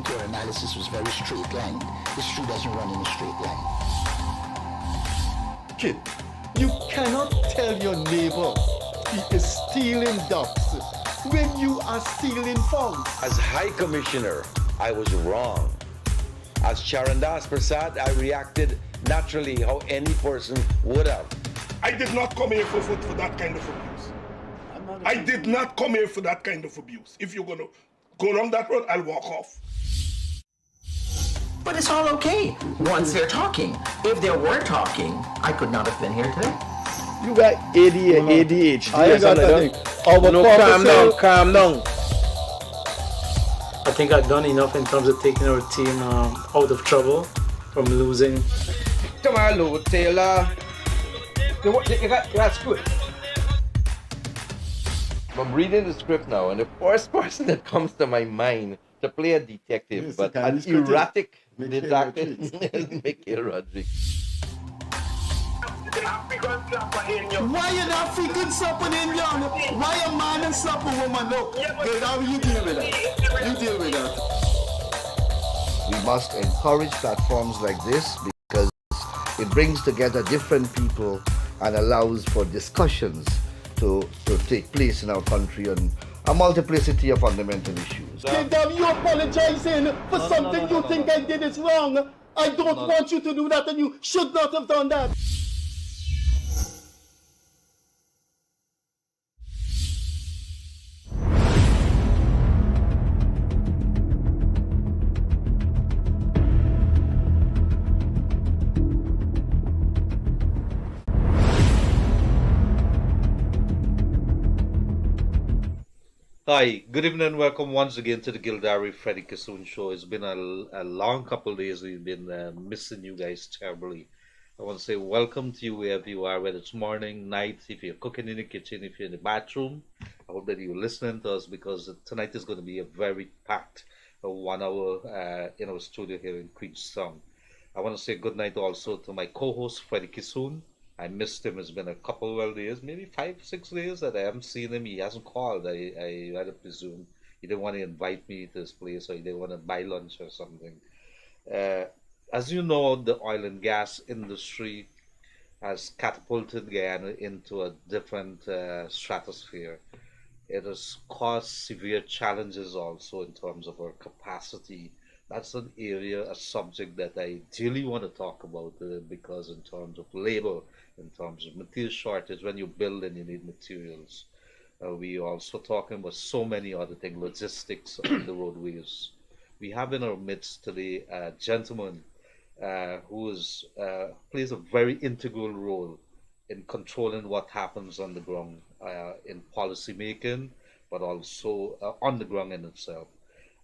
think your analysis was very straight line. History doesn't run in a straight line. Kid, you cannot tell your neighbor he is stealing ducks when you are stealing frogs. As High Commissioner, I was wrong. As Charandas Prasad, I reacted naturally how any person would have. I did not come here for that kind of abuse. I did not come here for that kind of abuse. If you're going to go down that road, I'll walk off. But it's all okay once they're talking. If they were talking, I could not have been here today. You got ADHD. I got something. Calm down. I think I've done enough in terms of taking our team out of trouble from losing. Tomorrow, Taylor. That's good. I'm reading the script now, and the first person that comes to my mind to play a detective, Yes, but the an Chinese critic. erratic Mikhail detective, Rodriguez. is Mikhail Rodriguez. Why an African slap an Indian? Why a man and slap a woman? Look, Gildarie, you deal with that. You deal with that. We must encourage platforms like this because it brings together different people and allows for discussions to take place in our country on a multiplicity of fundamental issues. Gildarie, you apologizing for something you think I did is wrong. I don't want you to do that, and you should not have done that. Hi, good evening and welcome once again to the Gildarie Freddie Kissoon show. It's been a long couple of days. We've been missing you guys terribly. I want to say welcome to you wherever you are, whether it's morning, night, if you're cooking in the kitchen, if you're in the bathroom. I hope that you're listening to us because tonight is going to be a very packed 1 hour in our studio here in Queenstown. I want to say good night also to my co-host Freddie Kissoon. I missed him. It's been a couple of days, maybe 5-6 days that I haven't seen him. He hasn't called. I rather presume he didn't want to invite me to his place or he didn't want to buy lunch or something. As you know, the oil and gas industry has catapulted Guyana into a different stratosphere. It has caused severe challenges also in terms of our capacity. That's an area, a subject that I really want to talk about because in terms of labor, in terms of material shortage, when you build and you need materials. We also talking about so many other things, logistics on the roadways. We have in our midst today a gentleman who plays a very integral role in controlling what happens on the ground in policy making, but also on the ground in itself.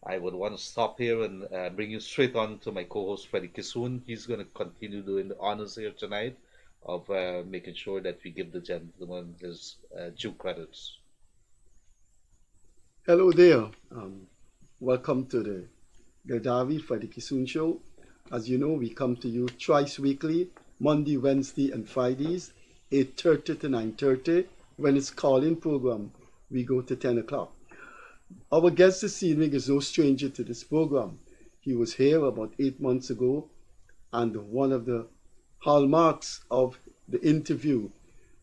I would want to stop here and bring you straight on to my co-host Freddie Kissoon. He's going to continue doing the honors here tonight of making sure that we give the gentleman his due credits. Hello there. Welcome to the Gildarie Freddie Kissoon show. As you know, we come to you twice weekly, Monday, Wednesday, and Fridays, 8:30 to 9:30. When it's call-in program, we go to 10 o'clock. Our guest this evening is no stranger to this program. He was here about 8 months ago, and one of the hallmarks of the interview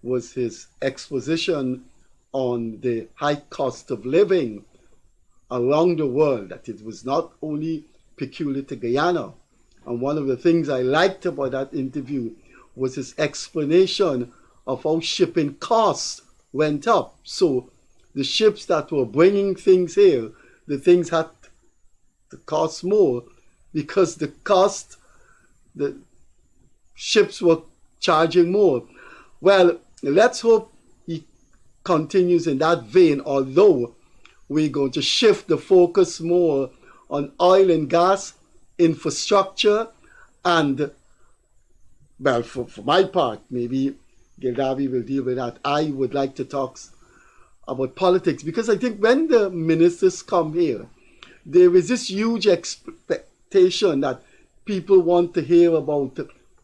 was his exposition on the high cost of living around the world, that it was not only peculiar to Guyana. And one of the things I liked about that interview was his explanation of how shipping costs went up. So the ships that were bringing things here, the things had to cost more because the ships were charging more. Well, let's hope he continues in that vein, although we're going to shift the focus more on oil and gas infrastructure and, well, for my part, maybe Gildarie will deal with that. I would like to talk about politics because I think when the ministers come here, there is this huge expectation that people want to hear about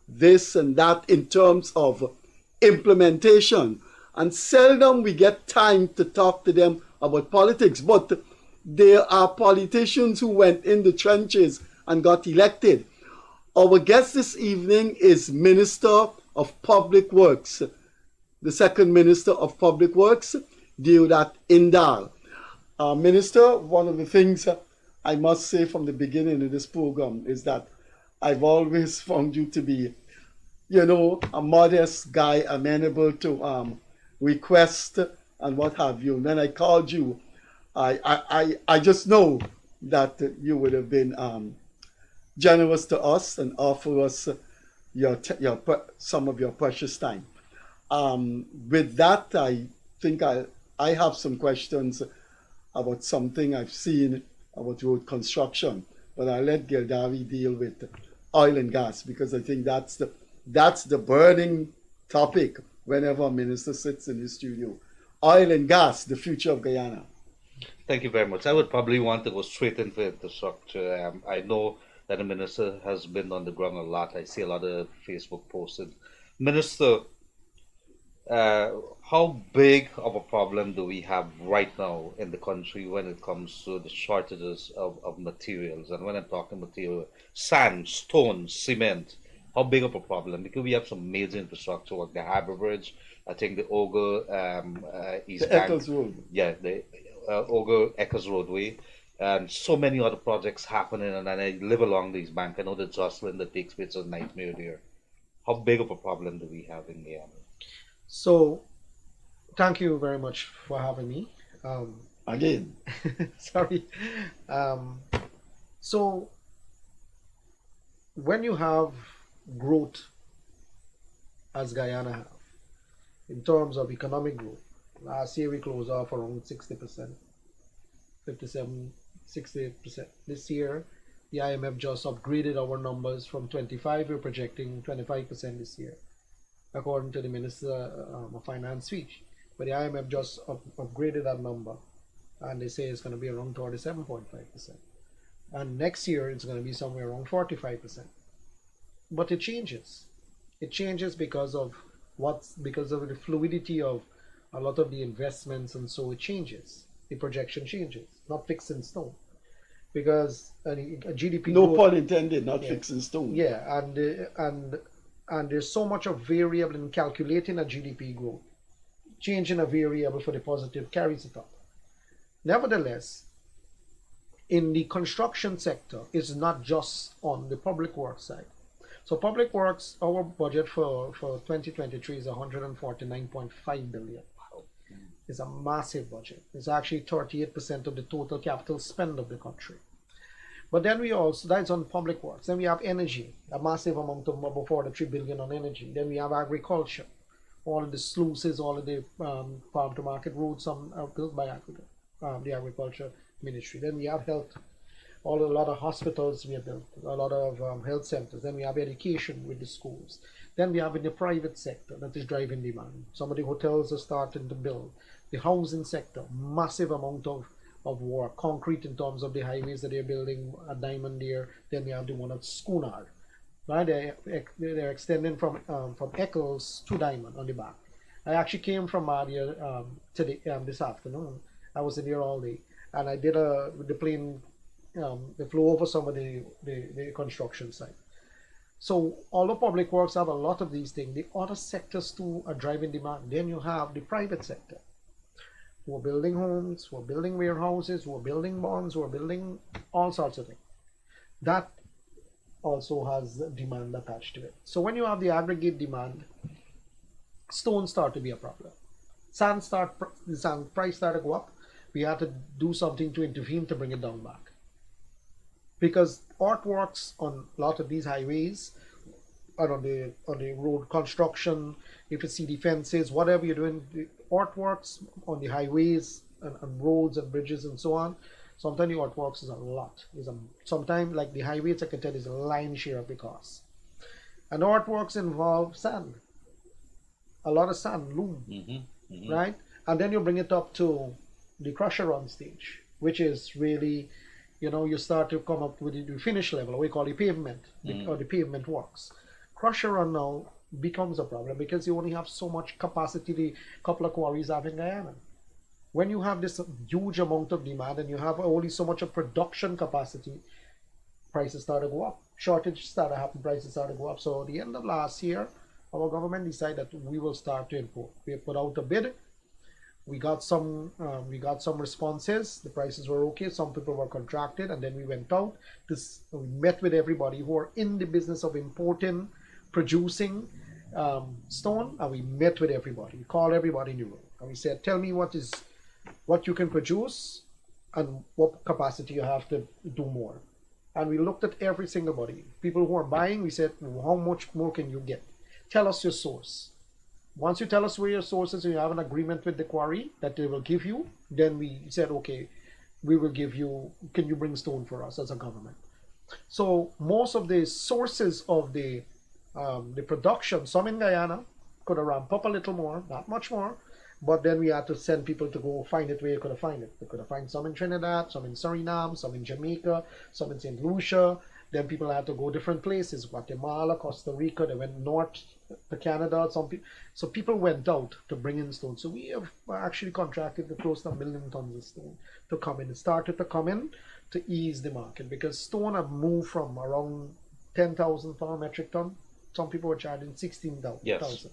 this and that in terms of implementation, and seldom we get time to talk to them about politics. But there are politicians who went in the trenches and got elected. Our guest this evening is Minister of Public Works, the second Minister of Public Works, Deodat Indar. Minister, one of the things I must say from the beginning of this program is that I've always found you to be, a modest guy, amenable to request and what have you. And when I called you, I just know that you would have been generous to us and offer us some of your precious time. With that, I think I have some questions about something I've seen about road construction, but I'll let Gildarie deal with oil and gas, because I think that's the burning topic whenever a minister sits in the studio. Oil and gas, the future of Guyana. Thank you very much. I would probably want to go straight into infrastructure. I know that the minister has been on the ground a lot. I see a lot of Facebook posted. Minister, how big of a problem do we have right now in the country when it comes to the shortages of materials? And when I'm talking material, sand, stone, cement, how big of a problem? Because we have some major infrastructure like the Harbour Bridge, I think the East Bank. Eccles Road. Yeah, the Eccles Roadway. And so many other projects happening, and I live along these banks. I know the jostling that takes place is a nightmare there. How big of a problem do we have in Guyana? So, thank you very much for having me. Again. Sorry. So, when you have growth, as Guyana have, in terms of economic growth, last year we closed off around 60%, 57, 60%. This year, the IMF just upgraded our numbers from 25, we're projecting 25% this year, according to the Minister of Finance speech. But the IMF just upgraded that number, and they say it's going to be around 37.5%. And next year, it's going to be somewhere around 45%. But it changes. It changes because of the fluidity of a lot of the investments, and so it changes. The projection changes, not fixed in stone. Because a GDP no growth, pun intended, not fixed in stone. Yeah, and there's so much of variable in calculating a GDP growth. Changing a variable for the positive carries it up. Nevertheless, in the construction sector, it's not just on the public works side. So public works, our budget for 2023 is 149.5 billion. It's a massive budget. It's actually 38% of the total capital spend of the country. But then we also, that's on public works. Then we have energy, a massive amount of about 43 billion on energy. Then we have agriculture, all of the sluices, all of the farm to market roads, some are built by the agriculture ministry. Then we have health, a lot of hospitals we have built, a lot of health centers. Then we have education with the schools. Then we have in the private sector that is driving demand. Some of the hotels are starting to build. The housing sector, massive amount of work, concrete in terms of the highways that they're building at Diamond there. Then we have the one at Schooner. Right? They're extending from Eccles to Diamond on the back. I actually came from Madia this afternoon. I was in there all day, and I did the plane. They flew over some of the construction site. So all the public works have a lot of these things. The other sectors too are driving demand. Then you have the private sector, who are building homes, who are building warehouses, who are building bonds, who are building all sorts of things. That also has demand attached to it. So when you have the aggregate demand, stone start to be a problem. The sand price started to go up. We had to do something to intervene to bring it down back. Because earthworks on a lot of these highways and on the road construction, if you see the fences, whatever you're doing, the earthworks on the highways and roads and bridges and so on, sometimes the earthworks is a lot. Sometimes, like the highways, I can tell, is a lion's share of the cost. And earthworks involve sand. A lot of sand, loom, right? And then you bring it up to the crusher run stage, which is really, you start to come up with the finish level, what we call the pavement, or the pavement works. Crusher run now becomes a problem because you only have so much capacity the couple of quarries have in Guyana. when you have this huge amount of demand and you have only so much of production capacity, prices start to go up. Shortage started to happen, prices started to go up. So at the end of last year, our government decided that we will start to import. We put out a bid. We got some responses. The prices were okay. Some people were contracted, and then we went out. We met with everybody who are in the business of importing, producing stone, and we met with everybody. We called everybody in the room, and we said, "Tell me what you can produce, and what capacity you have to do more." And we looked at every single body. People who are buying, we said, "How much more can you get? Tell us your source." Once you tell us where your source is and you have an agreement with the quarry that they will give you, then we said, okay, we will give you, can you bring stone for us as a government? So most of the sources of the production, some in Guyana, could have ramped up a little more, not much more, but then we had to send people to go find it where you could have found it. They could have found some in Trinidad, some in Suriname, some in Jamaica, some in St. Lucia. Then people had to go different places, Guatemala, Costa Rica. They went north to Canada. So people went out to bring in stone. So we have actually contracted to close to 1 million tons of stone to come in. It started to come in to ease the market because stone have moved from around 10,000 per metric ton. Some people were charging 16,000. Yes.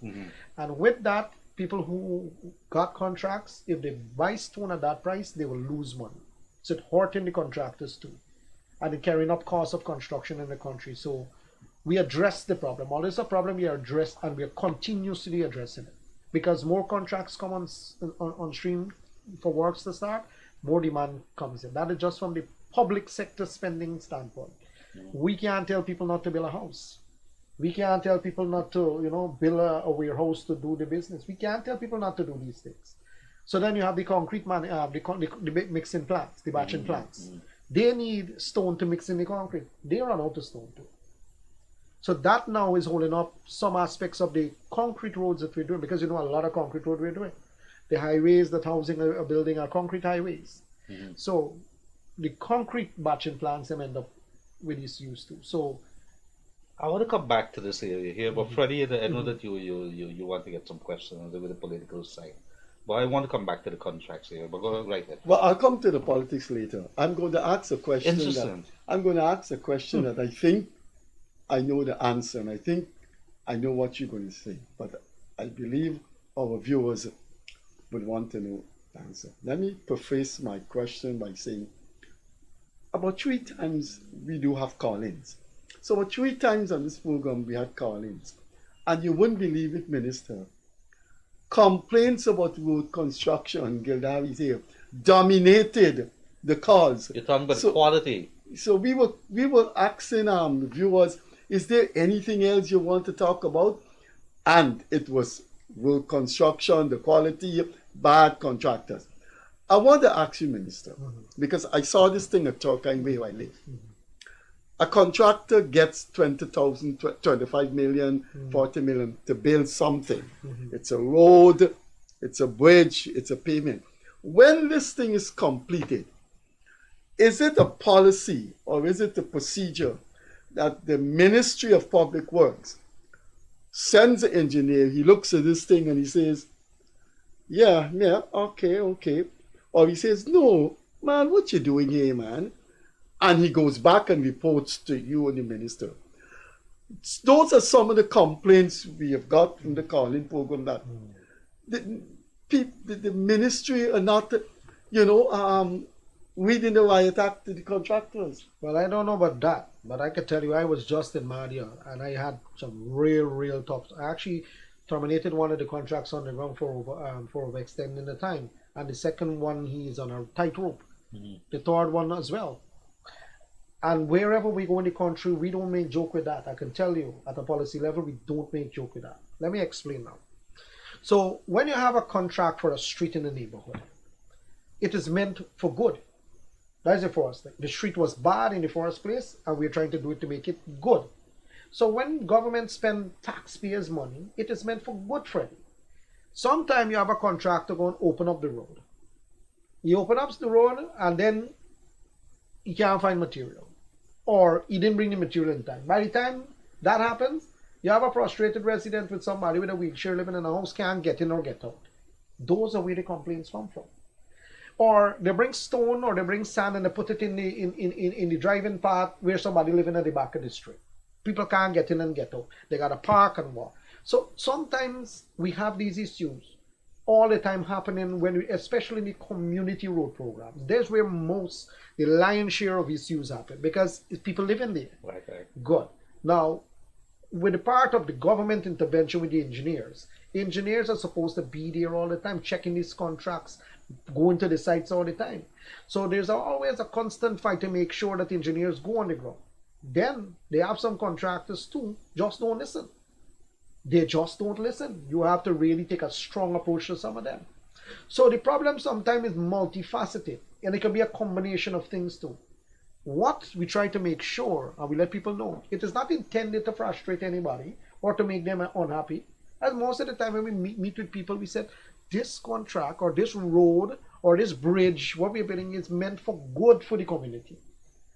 And with that, people who got contracts, if they buy stone at that price, they will lose money. So it hurting the contractors too. And it carrying up costs of construction in the country. So we addressed the problem. Always a problem we addressed, and we are continuously addressing it. Because more contracts come on stream for works to start, more demand comes in. That is just from the public sector spending standpoint. We can't tell people not to build a house. We can't tell people not to, build a warehouse to do the business. We can't tell people not to do these things. So then you have the concrete the mixing plants, the batching plants. They need stone to mix in the concrete. They run out of stone too. So that now is holding up some aspects of the concrete roads that we're doing, because a lot of concrete road we're doing. The highways that housing a building are concrete highways. So the concrete batching plants end up with issues too. So I want to come back to this area here, but Freddie, I know that you want to get some questions with the political side. But I want to come back to the contracts here. But go right ahead. Well, I'll come to the politics later. I'm going to ask a question. Interesting. That I think I know the answer, and I think I know what you're going to say. But I believe our viewers would want to know the answer. Let me preface my question by saying about 3 times we do have call-ins. So about 3 times on this program we had call-ins. And you wouldn't believe it, Minister. Complaints about road construction, Gildarie here, dominated the calls. You're talking about quality. So we were asking the viewers, is there anything else you want to talk about? And it was road construction, the quality, bad contractors. I want to ask you, Minister, because I saw this thing at Turkine where I live. A contractor gets 20,000, 25 million, 40 million to build something. It's a road, it's a bridge, it's a pavement. When this thing is completed, is it a policy or is it a procedure that the Ministry of Public Works sends an engineer, he looks at this thing and he says, yeah, okay. Or he says, no, man, what you doing here, man? And he goes back and reports to you and the minister. Those are some of the complaints we have got from the calling program that the ministry are not, reading the riot act to the contractors. Well, I don't know about that, but I can tell you I was just in Madia and I had some real tough. I actually terminated one of the contracts on the ground for overextending the time. And the second one, he's on a tightrope. The third one as well. And wherever we go in the country, we don't make joke with that. I can tell you, at a policy level, we don't make joke with that. Let me explain now. So when you have a contract for a street in the neighborhood, it is meant for good. That's the first thing. The street was bad in the first place, and we're trying to do it to make it good. So when government spend taxpayers' money, it is meant for good, Freddie. Sometime you have a contractor go and open up the road. He open up the road, and then he can't find material. Or he didn't bring the material in time. By the time that happens, you have a frustrated resident with somebody with a wheelchair living in a house, can't get in or get out. Those are where the complaints come from. Or they bring stone or they bring sand and they put it in the driving path where somebody living at the back of the street. People can't get in and get out. They got to park and walk. So sometimes we have these issues all the time happening when we, especially in the community road programs. There's where the lion's share of issues happen because people living there. Right. Good. Now, with the part of the government intervention with the engineers are supposed to be there all the time, checking these contracts, going to the sites all the time. So there's always a constant fight to make sure that engineers go on the ground. Then they have some contractors too, just don't listen. They just don't listen. You have to really take a strong approach to some of them. So the problem sometimes is multifaceted, and it can be a combination of things too. What we try to make sure, and we let people know, it is not intended to frustrate anybody or to make them unhappy. As most of the time when we meet with people, we said, this contract or this road or this bridge, what we're building is meant for good for the community.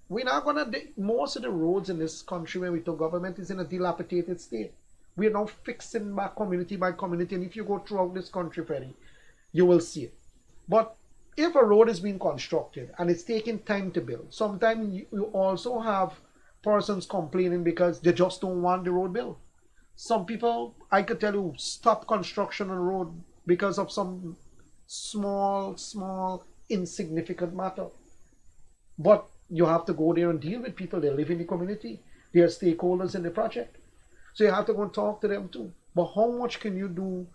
We're not going to, most of the roads in this country when we talk government is in a dilapidated state. We are now fixing by community, and if you go throughout this country, Freddie, you will see it. But if a road is being constructed and it's taking time to build, sometimes you also have persons complaining because they just don't want the road built. Some people, I could tell you, stop construction on the road because of some small, insignificant matter. But you have to go there and deal with people. They live in the community. They are stakeholders in the project. So you have to go and talk to them too. But how much can you do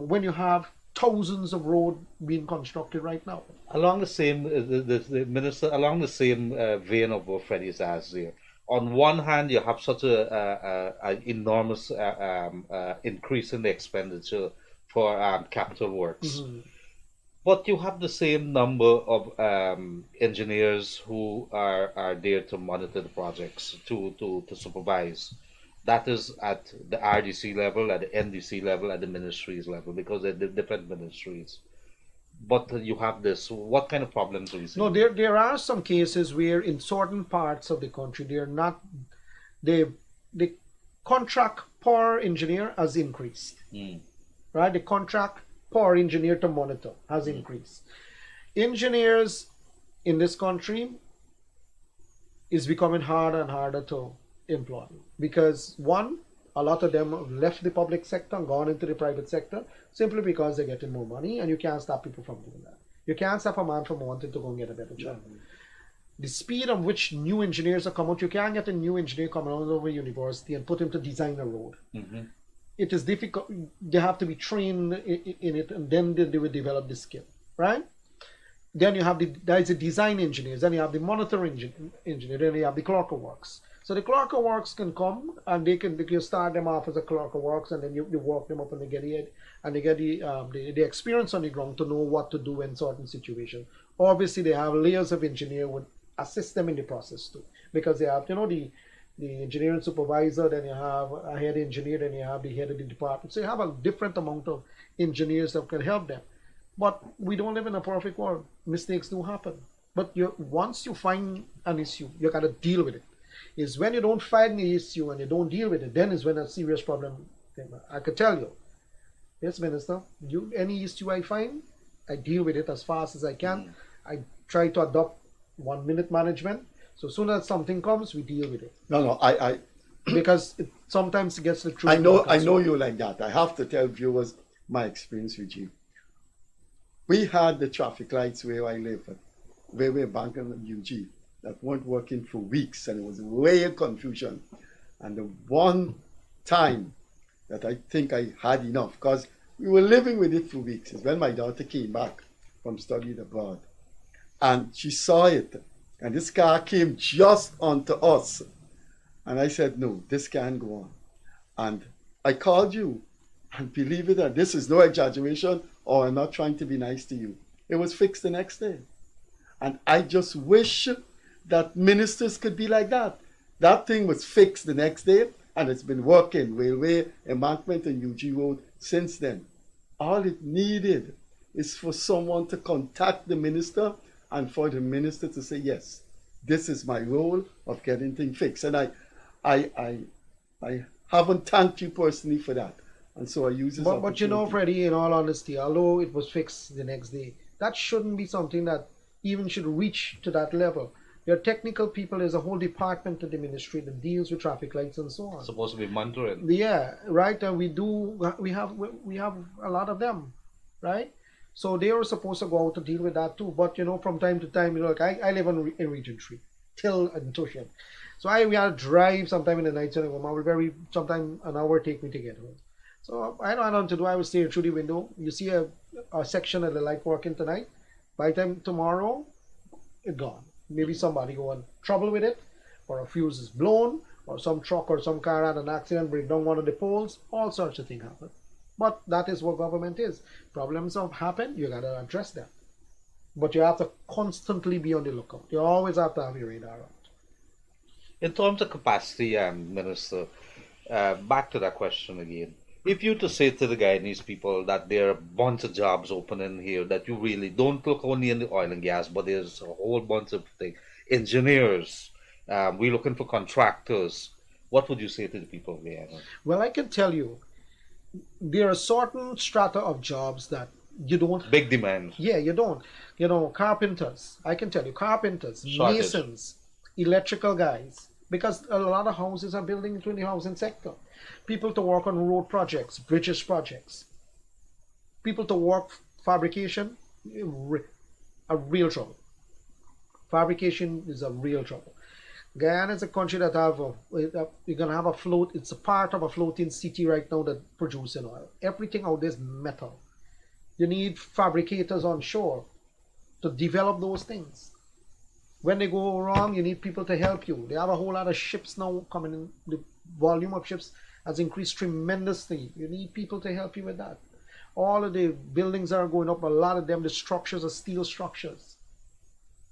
when you have thousands of roads being constructed right now? Along the same, the minister, along the same vein of what Freddie's asked there. On one hand, you have such an enormous increase in the expenditure for capital works. Mm-hmm. But you have the same number of engineers who are there to monitor the projects, to supervise. That is at the RDC level, at the NDC level, at the ministries level, because they're different ministries. But you have this. What kind of problems do you see? No, there are some cases where in certain parts of the country, the contract per engineer has increased. Right? The contract per engineer to monitor has increased. Engineers in this country is becoming harder and harder to employ because one, a lot of them have left the public sector and gone into the private sector simply because they're getting more money, and you can't stop people from doing that. You can't stop a man from wanting to go and get a better job. The speed at which new engineers are coming out, you can't get a new engineer coming out of a university and put him to design a road. It is difficult. They have to be trained in it, and then they will develop the skill, right? Then you have there's the design engineers, then you have the monitoring engineer, then you have the clerk of works. So the clerk of works can come and they can start them off as a clerk of works, and then you work them up and they get the experience on the ground to know what to do in certain situations. Obviously, they have layers of engineer would assist them in the process too, because they have the engineering supervisor, then you have a head engineer, then you have the head of the department. So you have a different amount of engineers that can help them. But we don't live in a perfect world. Mistakes do happen. But once you find an issue, you got to deal with it. Is when you don't find the issue and you don't deal with it, then is when a serious problem came. I could tell you, yes, Minister, any issue I find, I deal with it as fast as I can. I try to adopt 1 minute management. So as soon as something comes, we deal with it. No, I because sometimes it gets the truth. I know you like that. I have to tell viewers my experience with you. We had the traffic lights where I live, where we're banking at UG, that weren't working for weeks, and it was way confusion. And the one time that I think I had enough, because we were living with it for weeks, is when my daughter came back from studying abroad. And she saw it, and this car came just onto us. And I said, no, this can't go on. And I called you, and believe it or not, this is no exaggeration, or I'm not trying to be nice to you. It was fixed the next day. And I just wish that ministers could be like that. That thing was fixed the next day, and it's been working, railway, embankment, and UG Road since then. All it needed is for someone to contact the minister and for the minister to say, yes, this is my role of getting things fixed. And I haven't thanked you personally for that. And so I use this But you know, Freddie, in all honesty, although it was fixed the next day, That shouldn't be something that even should reach to that level. Your technical people is a whole department of the ministry that deals with traffic lights and so on. Supposed to be monitoring. Yeah, right. And we have a lot of them, right? So they are supposed to go out to deal with that too. But from time to time, like I live in Region 3, Till and Tushan. So we have to drive sometime in the night, sometime an hour take me to get home. So I don't know what to do. I will stay through the window. You see a section of the light working tonight. By the time tomorrow, it's gone. Maybe somebody go in trouble with it, or a fuse is blown, or some truck or some car had an accident, break down one of the poles. All sorts of things happen. But that is what government is. Problems have happened, you gotta address them. But you have to constantly be on the lookout. You always have to have your radar out. In terms of capacity, Minister, back to that question again. If you to say to the Guyanese people that there are a bunch of jobs open in here, that you really don't look only in the oil and gas, but there's a whole bunch of things, engineers, we're looking for contractors, what would you say to the people of Guyana? Well, I can tell you, there are certain strata of jobs that you don't. Big demand. Yeah, you don't. Carpenters. I can tell you, carpenters, Shortage. masons, electrical guys, because a lot of houses are building into the housing sector. People to work on road projects, bridges projects. People to work fabrication, a real trouble. Fabrication is a real trouble. Guyana is a country that you're gonna have a float. It's a part of a floating city right now that produces oil. Everything out there is metal. You need fabricators on shore to develop those things. When they go wrong, you need people to help you. They have a whole lot of ships now coming in. The volume of ships has increased tremendously. You need people to help you with that. All of the buildings are going up. A lot of them, the structures are steel structures.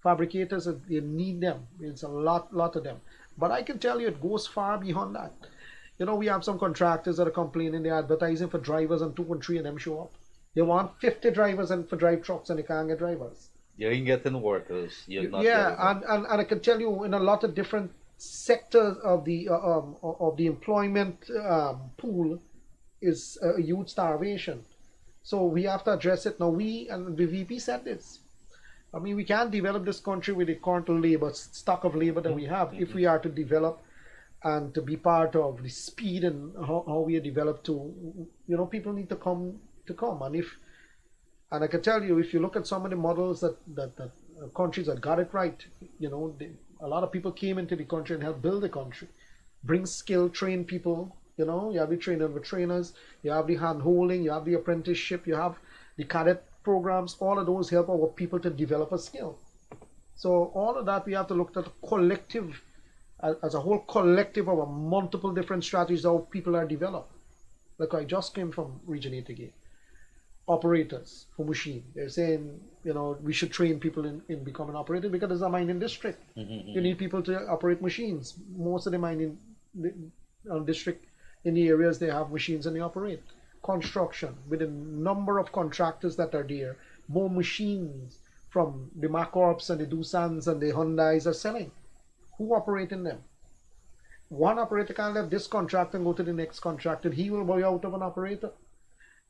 Fabricators, you need them. It's a lot of them. But I can tell you, it goes far beyond that. We have some contractors that are complaining. They're advertising for drivers, and 2 and 3 of them show up. They want 50 drivers and for drive trucks, and they can't get drivers. You ain't getting workers. You're not and I can tell you, in a lot of different sectors of the employment pool is a huge starvation. So we have to address it now. We and the VP said this. I mean, we can't develop this country with the current labor stock of labor that we have. If we are to develop and to be part of the speed and how we are developed to, people need to come. And I can tell you, if you look at some of the models that countries that got it right, a lot of people came into the country and helped build the country, bring skill, train people. You have the training with trainers, you have the hand holding, you have the apprenticeship, you have the cadet programs. All of those help our people to develop a skill. So all of that, we have to look at the collective, as a whole collective of multiple different strategies how people are developed. Like I just came from Region 8 again. Operators for machine. They're saying, we should train people in becoming operators because it's a mining district. You need people to operate machines. Most of the mining district in the areas, they have machines and they operate. Construction, with the number of contractors that are there, more machines from the Macorps and the Doosan's and the Hyundais are selling. Who operating them? One operator can't leave this contract and go to the next contract, and he will buy out of an operator.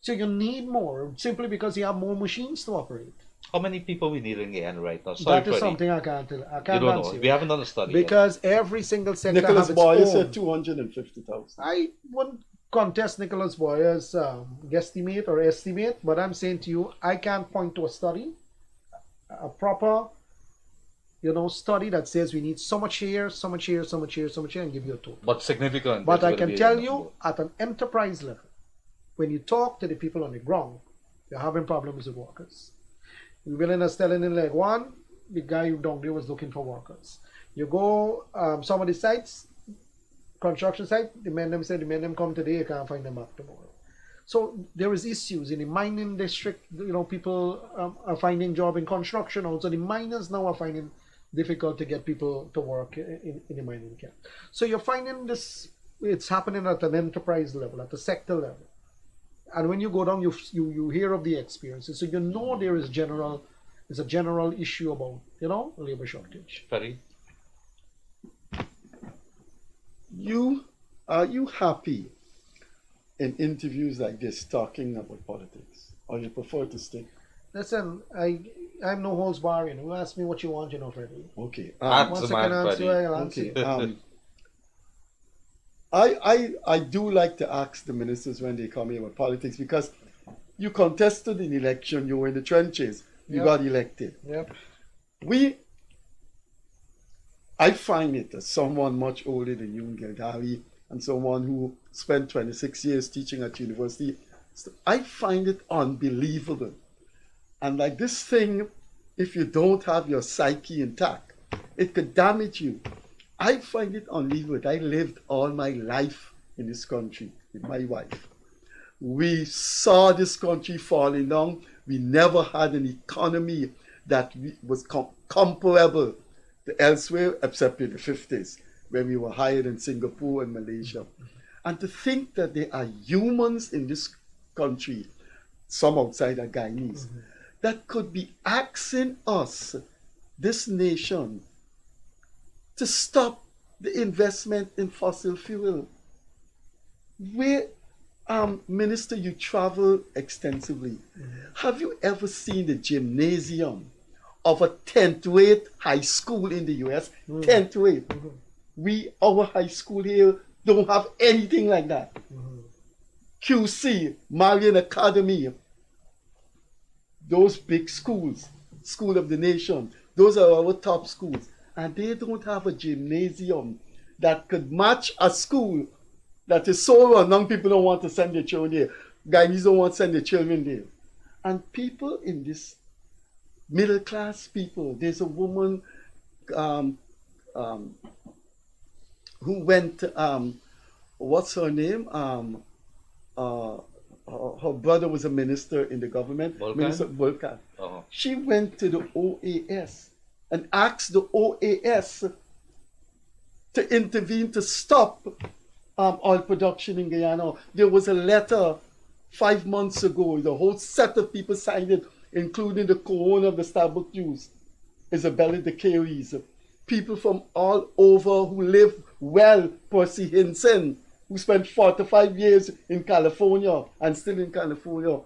So you need more, simply because you have more machines to operate. How many people we need in Guyana right now? Sorry, That is Freddie. something I can't tell. I can't You don't answer know. you. We haven't done a study Because every single sector Nicholas has its Boyer own. said 250,000. I wouldn't contest Nicholas Boyer's guesstimate or estimate, but I'm saying to you, I can't point to a study, a proper, study that says we need so much here, so much here, so much here, so much here, and give you a total. But significant. But it's I gonna can be tell a you, number. at an enterprise level, when you talk to the people on the ground, you're having problems with workers. You're willing to tell in leg one, the guy down there was looking for workers. You go some of the sites, construction site, the men them come today, you can't find them back tomorrow. So there is issues in the mining district. People are finding job in construction. Also, the miners now are finding difficult to get people to work in the mining camp. So you're finding this. It's happening at an enterprise level, at a sector level. And when you go down, you hear of the experiences. So there is a general issue about labor shortage. Freddie? Are you happy in interviews like this talking about politics, or you prefer to stick Listen, I'm no holds bar. You ask me what you want, Freddie. Okay. Once I can answer, I'll answer. Okay. I do like to ask the ministers when they come here with politics, because you contested an election, you were in the trenches, you got elected. Yep. I find it, as someone much older than you in Gildarie and someone who spent 26 years teaching at university, I find it unbelievable. And like this thing, if you don't have your psyche intact, it could damage you. I find it unbelievable. I lived all my life in this country with my wife. We saw this country falling down. We never had an economy that was comparable to elsewhere, except in the 50s, when we were higher than Singapore and Malaysia. And to think that there are humans in this country, some outside are Guyanese, that could be asking us, this nation, to stop the investment in fossil fuel. Minister, you travel extensively. Have you ever seen the gymnasium of a 10th grade high school in the US? 10th grade. Our high school here don't have anything like that. QC, Marian Academy, those big schools, School of the Nation, those are our top schools. And they don't have a gymnasium that could match a school that is so run. People don't want to send their children there. Guyanese don't want to send their children there. And people in this middle class people, there's a woman who went, what's her name? Her brother was a minister in the government. Volkan? Minister Volkan. Uh-huh. She went to the OAS and asked the OAS to intervene to stop oil production in Guyana. There was a letter 5 months ago. The whole set of people signed it, including the co-owner of the Starbucks News, Isabella de Caries. People from all over who live well, Percy Hinson, who spent 45 years in California and still in California,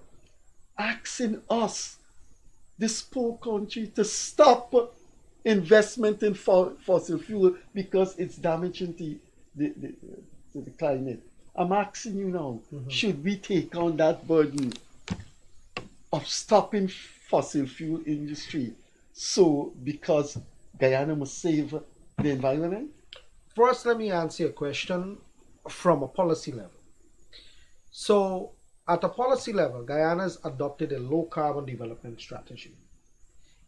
asking us, this poor country, to stop investment in fossil fuel because it's damaging the climate. I'm asking you now, should we take on that burden of stopping fossil fuel industry because Guyana must save the environment? First, let me answer your question from a policy level. So, at a policy level, Guyana has adopted a low carbon development strategy.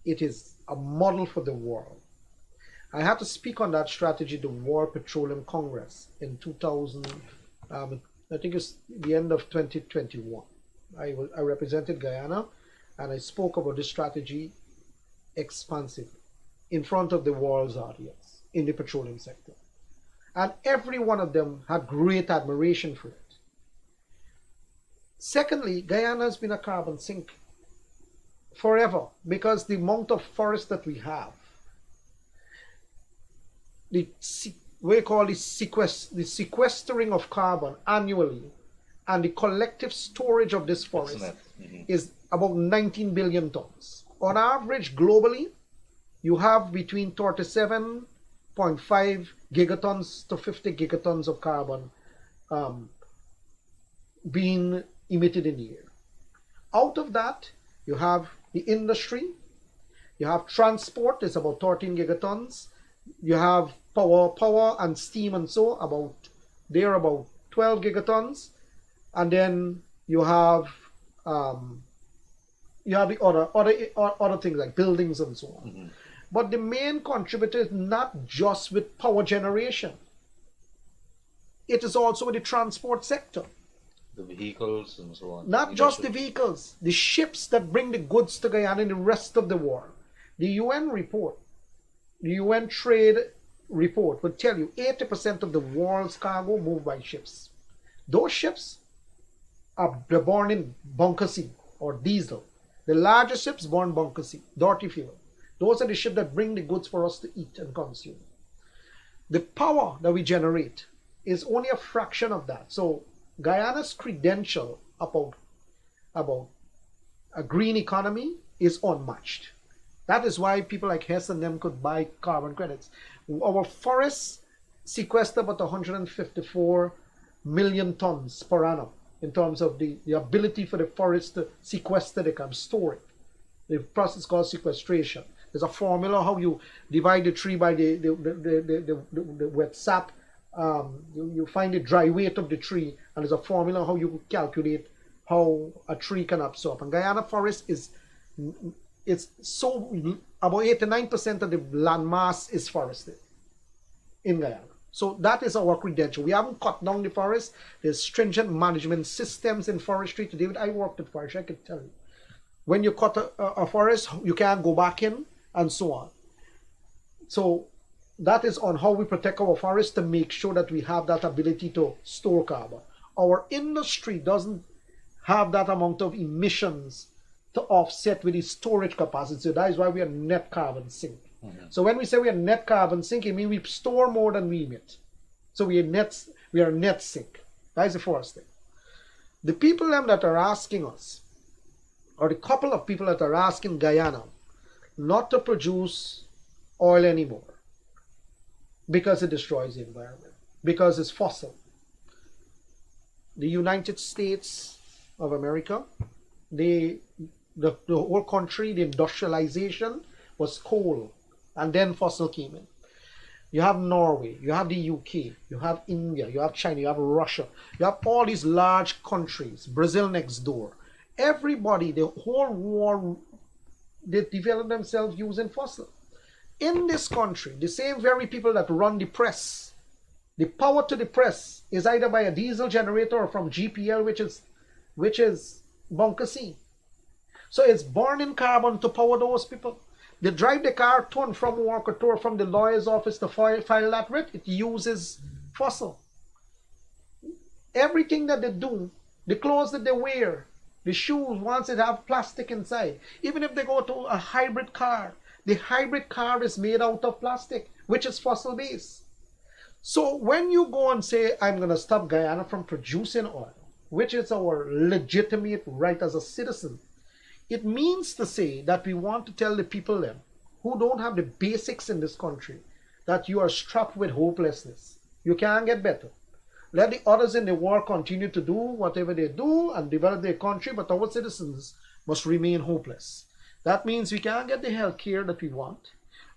It is a model for the world. I had to speak on that strategy at the World Petroleum Congress in 2000, I think it's the end of 2021. I represented Guyana and I spoke about this strategy expansively in front of the world's audience in the petroleum sector. And every one of them had great admiration for it. Secondly, Guyana has been a carbon sink forever because the amount of forest that we have, the sequestering of carbon annually and the collective storage of this forest is about 19 billion tons. On average, globally, you have between 37.5 gigatons to 50 gigatons of carbon being emitted in the air. Out of that, you have the industry, you have transport, it's about 13 gigatons, you have power and steam and so about 12 gigatons, and then you have the other things like buildings and so on. But the main contributor is not just with power generation. It is also with the transport sector. The vehicles and so on. Not just the vehicles, the ships that bring the goods to Guyana and the rest of the world. The UN report, the UN trade report would tell you 80% of the world's cargo moved by ships. Those ships are born in bunker C or diesel. The largest ships burn bunker C, dirty fuel. Those are the ships that bring the goods for us to eat and consume. The power that we generate is only a fraction of that. So Guyana's credential about a green economy is unmatched. That is why people like Hess and them could buy carbon credits. Our forests sequester about 154 million tons per annum in terms of the ability for the forest to sequester the carbon, store it. The process called sequestration. There's a formula how you divide the tree by the wet sap. You find the dry weight of the tree, and there's a formula how you calculate how a tree can absorb. And Guyana forest it's so about 89% of the land mass is forested in Guyana. So that is our credential. We haven't cut down the forest. There's stringent management systems in forestry. David, I worked in forestry, I can tell you. When you cut a forest, you can't go back in, and so on. So that is on how we protect our forests to make sure that we have that ability to store carbon. Our industry doesn't have that amount of emissions to offset with the storage capacity. So that is why we are net carbon sink. So when we say we are net carbon sink, it means we store more than we emit. So we are net sink. That is the first thing. The people that are asking us, or the couple of people that are asking Guyana not to produce oil anymore because it destroys the environment, because it's fossil. The United States of America, the whole country, the industrialization was coal, and then fossil came in. You have Norway, you have the UK, you have India, you have China, you have Russia, you have all these large countries, Brazil next door. Everybody, the whole war, they developed themselves using fossil. In this country, the same very people that run the press, the power to the press is either by a diesel generator or from GPL, which is bunker C. So it's burning carbon to power those people. They drive the car to and from work or to or from the lawyer's office to file that writ. It uses fossil. Everything that they do, the clothes that they wear, the shoes, once it have plastic inside. Even if they go to a hybrid car, the hybrid car is made out of plastic, which is fossil based. So when you go and say, I'm going to stop Guyana from producing oil, which is our legitimate right as a citizen, it means to say that we want to tell the people then who don't have the basics in this country that you are strapped with hopelessness. You can't get better. Let the others in the world continue to do whatever they do and develop their country, but our citizens must remain hopeless. That means we can't get the health care that we want.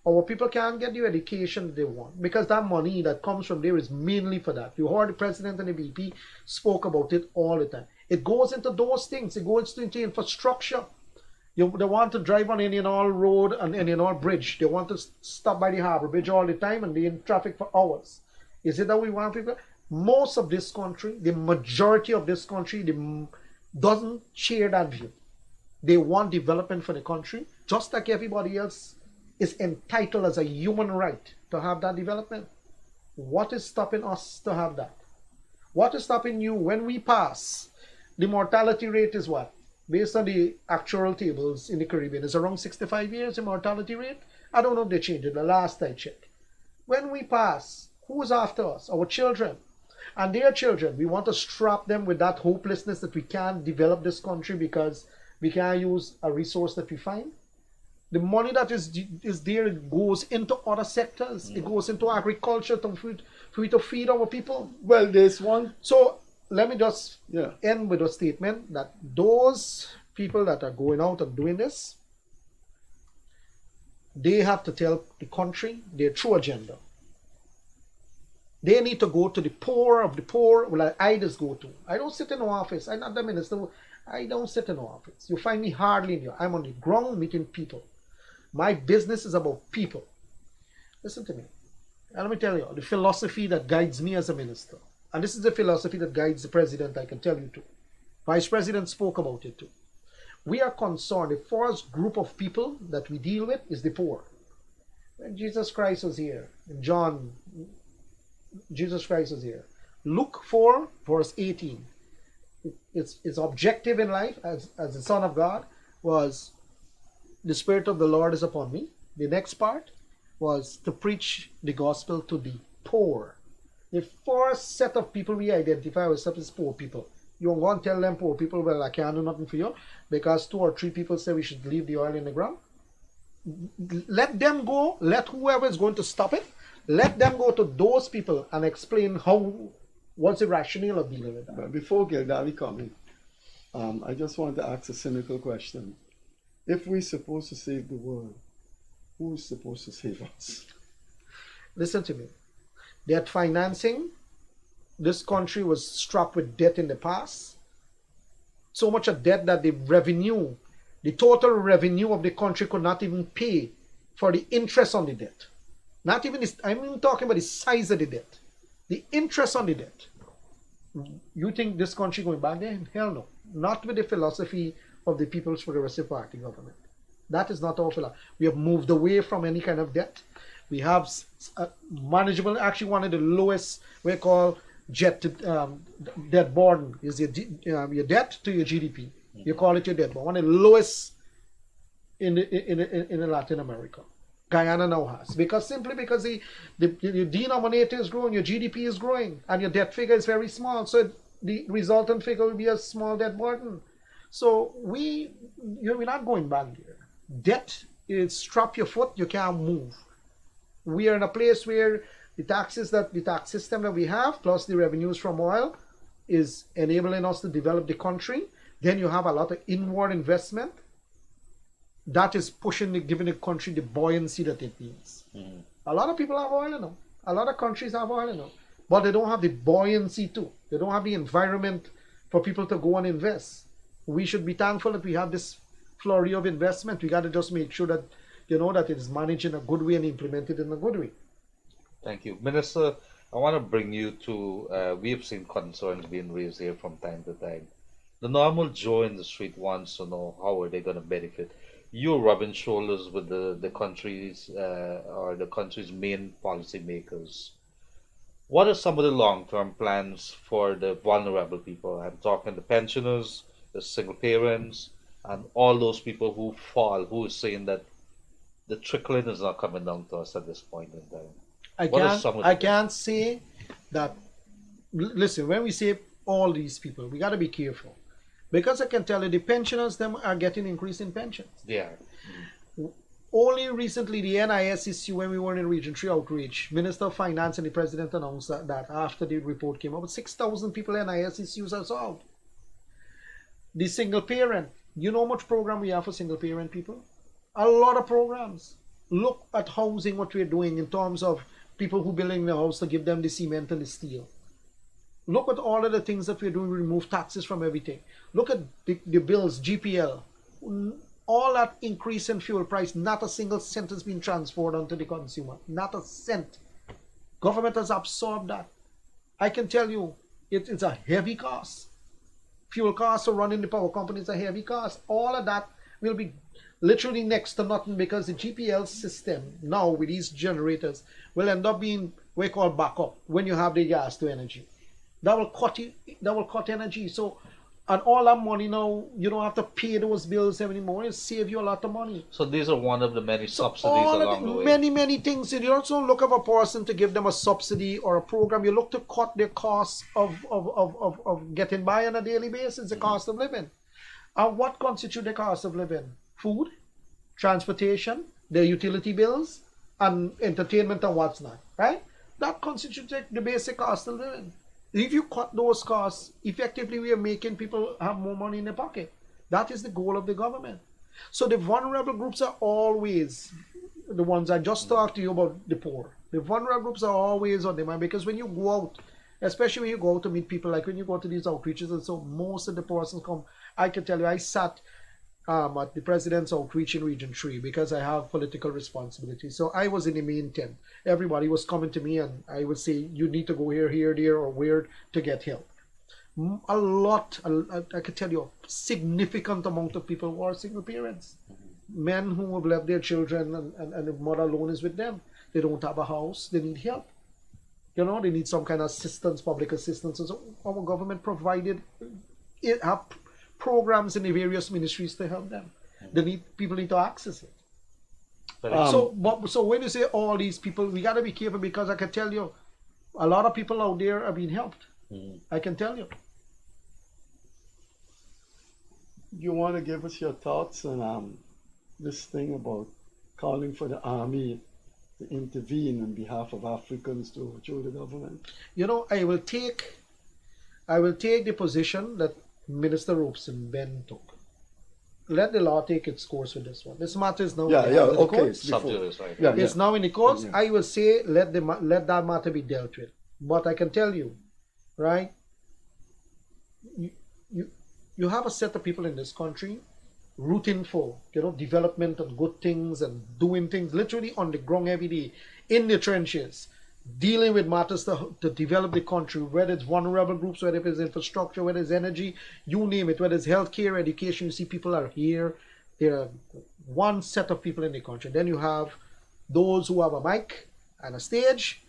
Our people can't get the education that they want, because that money that comes from there is mainly for that. You heard the president and the VP spoke about it all the time. It goes into those things. It goes into infrastructure. They want to drive on Indian Oil Road and Indian Oil Bridge. They want to stop by the Harbour Bridge all the time and be in traffic for hours. Is it that we want people? Most of this country, the majority of this country, doesn't share that view. They want development for the country, just like everybody else is entitled as a human right to have that development. What is stopping us to have that? What is stopping you when we pass? The mortality rate is what? Based on the actual tables in the Caribbean, it's around 65 years, the mortality rate. I don't know if they changed it the last I checked. When we pass, who is after us? Our children. And their children. We want to strap them with that hopelessness that we can't develop this country because we can't use a resource that we find. The money that is there goes into other sectors. It goes into agriculture for we to feed our people. Well, there's one. So let me just end with a statement that those people that are going out and doing this, they have to tell the country their true agenda. They need to go to the poor of the poor, like I just go to. I don't sit in no office. I'm not the minister. I don't sit in no office. You find me hardly in here. I'm on the ground meeting people. My business is about people. Listen to me. And let me tell you, the philosophy that guides me as a minister, and this is the philosophy that guides the president, I can tell you too. Vice President spoke about it too. We are concerned, the first group of people that we deal with is the poor. When Jesus Christ was here, in John, Jesus Christ was here. Luke 4, verse 18. Its objective in life as the Son of God was, the Spirit of the Lord is upon me. The next part was to preach the gospel to the poor. The first set of people we identify ourselves as poor people. You want to tell them poor people, well, I can't do nothing for you because 2 or 3 people say we should leave the oil in the ground. Let them go. Let whoever is going to stop it, let them go to those people and explain what's the rationale of dealing with that. But before Gildarie coming, I just want to ask a cynical question. If we're supposed to save the world, who's supposed to save us? Listen to me. Debt financing, this country was struck with debt in the past. So much of debt that the total revenue of the country could not even pay for the interest on the debt. Not even this, I'm even talking about the size of the debt. The interest on the debt. You think this country going back there? Hell no. Not with the philosophy of the People's Progressive Party government. That is not our philosophy. We have moved away from any kind of debt. We have manageable, actually one of the lowest, we call debt burden is your debt to your GDP. You call it your debt burden. One of the lowest in Latin America. Guyana now has. Simply because the denominator is growing, your GDP is growing, and your debt figure is very small. So the resultant figure will be a small debt burden. So we're not going back there. Debt is strap your foot, you can't move. We are in a place where the tax system that we have, plus the revenues from oil, is enabling us to develop the country. Then you have a lot of inward investment that is giving the country the buoyancy that it needs. A lot of people have oil now. A lot of countries have oil now, but they don't have the buoyancy too. They don't have the environment for people to go and invest. We should be thankful that we have this flurry of investment. We got to just make sure that that it is managed in a good way and implemented in a good way. Thank you. Minister, I want to bring you to, we have seen concerns being raised here from time to time. The normal Joe in the street wants to know how are they going to benefit. You're rubbing shoulders with the country's or the country's main policy makers. What are some of the long-term plans for the vulnerable people? I'm talking the pensioners, the single parents, and all those people who are saying that the trickling is not coming down to us at this point in time. I can't say that. Listen, when we say all these people, we got to be careful. Because I can tell you, the pensioners them are getting increase in pensions. Yeah. Only recently, the NIS issue, when we were in Region 3 outreach, Minister of Finance and the President announced that after the report came out, 6,000 people NIS issues are solved. The single parent, you know how much program we have for single parent people? A lot of programs. Look at housing, what we're doing in terms of people who building the house to give them the cement and the steel. Look at all of the things that we're doing. We remove taxes from everything. Look at the bills, GPL. All that increase in fuel price, not a single cent has been transferred onto the consumer. Not a cent. Government has absorbed that. I can tell you, it's a heavy cost. Fuel costs of running the power companies are heavy cost. All of that will be literally next to nothing because the GPL system now with these generators will end up being what we call backup when you have the gas to energy. That will cut energy. So, and all that money now, you don't have to pay those bills anymore. It save you a lot of money. So these are one of the many subsidies along the way. Many things. You don't look for a person to give them a subsidy or a program. You look to cut their costs of getting by on a daily basis, the cost of living. And what constitutes the cost of living? Food, transportation, their utility bills, and entertainment and what's not, right? That constitutes the basic cost of living. If you cut those costs, effectively we are making people have more money in their pocket. That is the goal of the government. So the vulnerable groups are always the ones I just talked to you about, the poor. The vulnerable groups are always on demand because when you go out, especially when you go out to meet people, like when you go to these outreaches and so most of the persons come. I can tell you, I sat at the president's outreach in Region 3 because I have political responsibility. So I was in the main tent. Everybody was coming to me and I would say, you need to go here, there, or where to get help. I could tell you, a significant amount of people who are single parents. Men who have left their children and the mother alone is with them. They don't have a house, they need help. They need some kind of assistance, public assistance. So our government provided have programs in the various ministries to help them. People need to access it. So when you say all these people, we got to be careful because I can tell you, a lot of people out there are being helped. I can tell you. You want to give us your thoughts on this thing about calling for the army to intervene on behalf of Africans to overthrow the government? You know, I will take the position that Minister Robeson Ben took. Let the law take its course with this one. This matter is now in the courts. Sub judice, right? It's now in the courts. I will say let that matter be dealt with. But I can tell you, right? You have a set of people in this country rooting for development and good things and doing things literally on the ground every day in the trenches, dealing with matters to develop the country, whether it's vulnerable groups, whether it's infrastructure, whether it's energy, you name it, whether it's healthcare, education. You see people are here. There are one set of people in the country. Then you have those who have a mic and a stage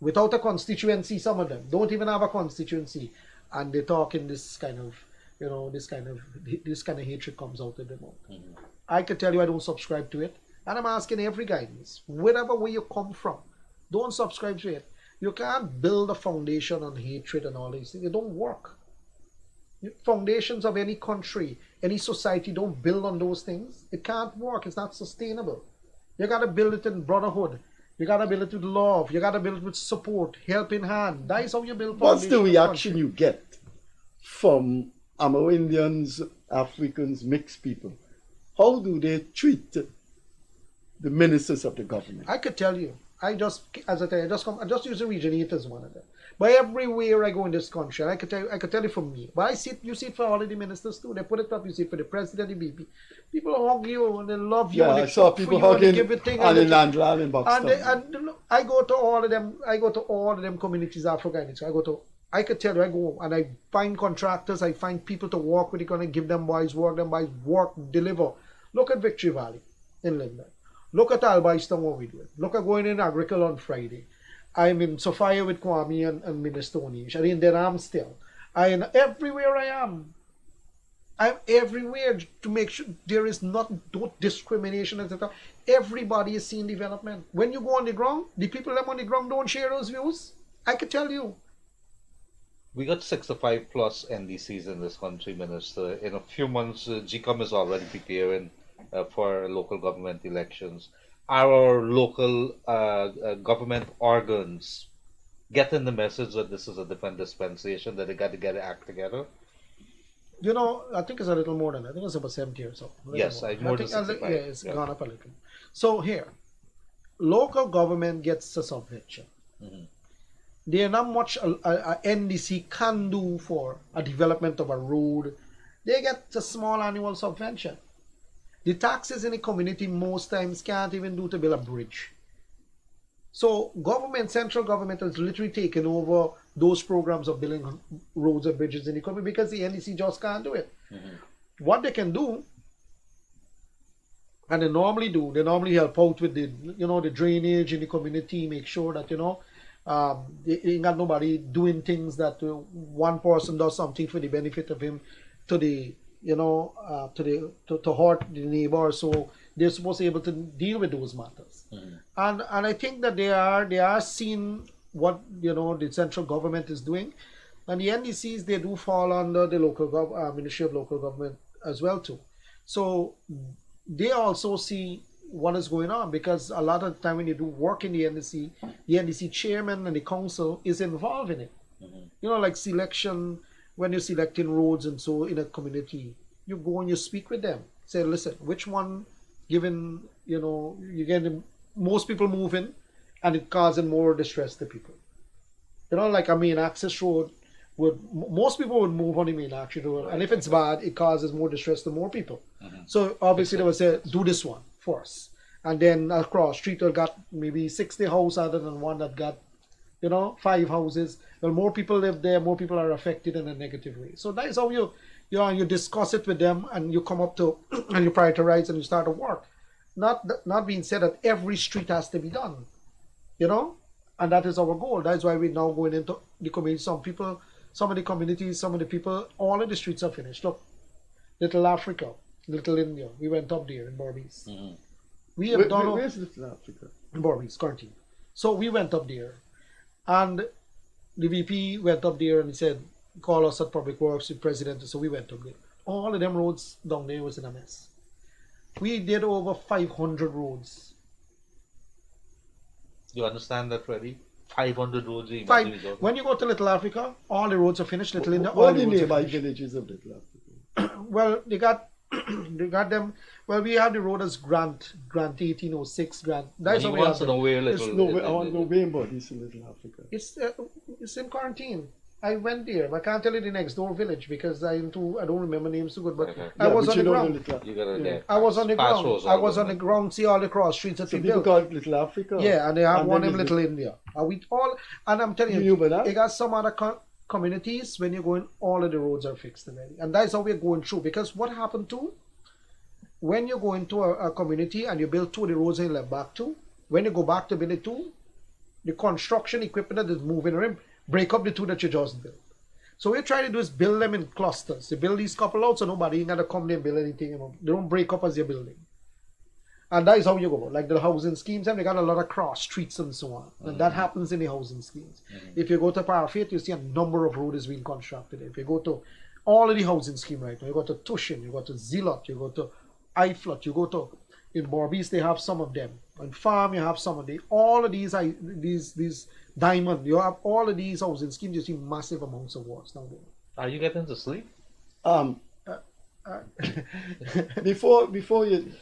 without a constituency. Some of them don't even have a constituency, and they talk in this kind of this kind of hatred comes out of them. I can tell you I don't subscribe to it, and I'm asking every guidance, whatever way you come from, don't subscribe to it. You can't build a foundation on hatred and all these things. It don't work. Foundations of any country, any society don't build on those things. It can't work. It's not sustainable. You got to build it in brotherhood. You got to build it with love. You got to build it with support, helping hand. That is how you build foundations. What's the reaction you get from Amerindians, Africans, mixed people? How do they treat the ministers of the government? I could tell you. I just use the region as one of them. But everywhere I go in this country, I could tell you from me. But you see it for all of the ministers too. They put it up. You see it for the president, the BP. People hug you and they love you. Yeah, and I saw people hugging on the Nandral in Boston. And I go to all of them. I go to all of them communities, Afro-Guyanese. I could tell you, I go and I find contractors. I find people to work with. You're gonna give them boys work. Deliver. Look at Victory Valley in Linden. Look at Albistown, what we do. Look at going in Agricole on Friday. I'm in Sophia with Kwame and Minister Onish. I'm in Denham still. Everywhere I am. I'm everywhere to make sure there is no discrimination, etc. Everybody is seeing development. When you go on the ground, the people that are on the ground don't share those views. I can tell you. We got 65 plus NDCs in this country, Minister. In a few months, GCOM is already preparing for local government elections. Are our local government organs getting the message that this is a different dispensation, that they got to get their act together? I think it's a little more than that. I think it's about 70 or so. Yes, more than 65. Yeah, it's gone up a little. So here, local government gets a subvention. There's not much a NDC can do for a development of a road. They get a small annual subvention. The taxes in the community most times can't even do to build a bridge. So central government has literally taken over those programs of building roads and bridges in the community because the NDC just can't do it. What they can do, and they normally help out with the drainage in the community, make sure that they ain't got nobody doing things that one person does something for the benefit of him to hurt the neighbor. So they're supposed to be able to deal with those matters. And I think that they are seeing what the central government is doing, and the NDCs, they do fall under the local Ministry of Local Government as well too. So they also see what is going on, because a lot of the time when you do work in the NDC chairman and the council is involved in it. Like selection, when you're selecting roads and so in a community, you go and you speak with them. Say, listen, which one, given, you get most people moving and it causing more distress to people. Like a main access road, most people would move on the main access road. And if it's bad, it causes more distress to more people. So obviously they would say, do this one first. And then across street, will got maybe 60 houses other than one that got 5 houses. Well, more people live there, more people are affected in a negative way. So that is how you discuss it with them, and you come up to and you prioritize and you start to work. Not being said that every street has to be done, and that is our goal. That's why we're now going into the community. Some of the communities, some of the people, all of the streets are finished. Look, Little Africa, Little India. We went up there in Berbice. We have done. Where's Little Africa? In Berbice, Curtin. So we went up there, and the VP went up there and he said, call us at Public Works, the president. So we went up there. all of them roads down there was in a mess. We did over 500 roads. You understand that, Freddie? 500 roads. When you go to Little Africa, all the roads are finished. Little India, all What the do you roads mean are by finished. villages of Little Africa? Well, they got them. Well, we have the road as Grant 1806 Grant. That's He how we wants have to know it. where It's little. I want to know where bodies in Little Africa. It's in quarantine. I went there. I can't tell you the next door village because I don't remember names too good. But Okay. I was on the ground. You got to there. I was on the Pass ground. roads I all was on over. the ground. See all the cross streets that So we people built. call it Little Africa. Yeah, and they have one then in there's Little India. And I'm telling You you, knew about that? they got some other communities. When you're going, all of the roads are fixed already, and that's how we're going through. Because what happened too, when you go into a community and you build 2 of the roads and you left back 2, when you go back to build it 2, the construction equipment that is moving around break up the 2 that you just built. So what we try to do is build them in clusters. You build these couple out so nobody ain't got to come there and build anything. They don't break up as you're building. And that is how you go. Like the housing schemes, and they got a lot of cross streets and so on. And that happens in the housing schemes. If you go to Parafate, you see a number of roads being constructed. If you go to all of the housing scheme right now, you go to Tushin, you go to Zilot, you go to Iflot, you go to in Borbis, they have some of them. On Farm, you have some of them. All of these Diamond, you have all of these housing schemes, you see massive amounts of works down there. Are you getting to sleep? Before you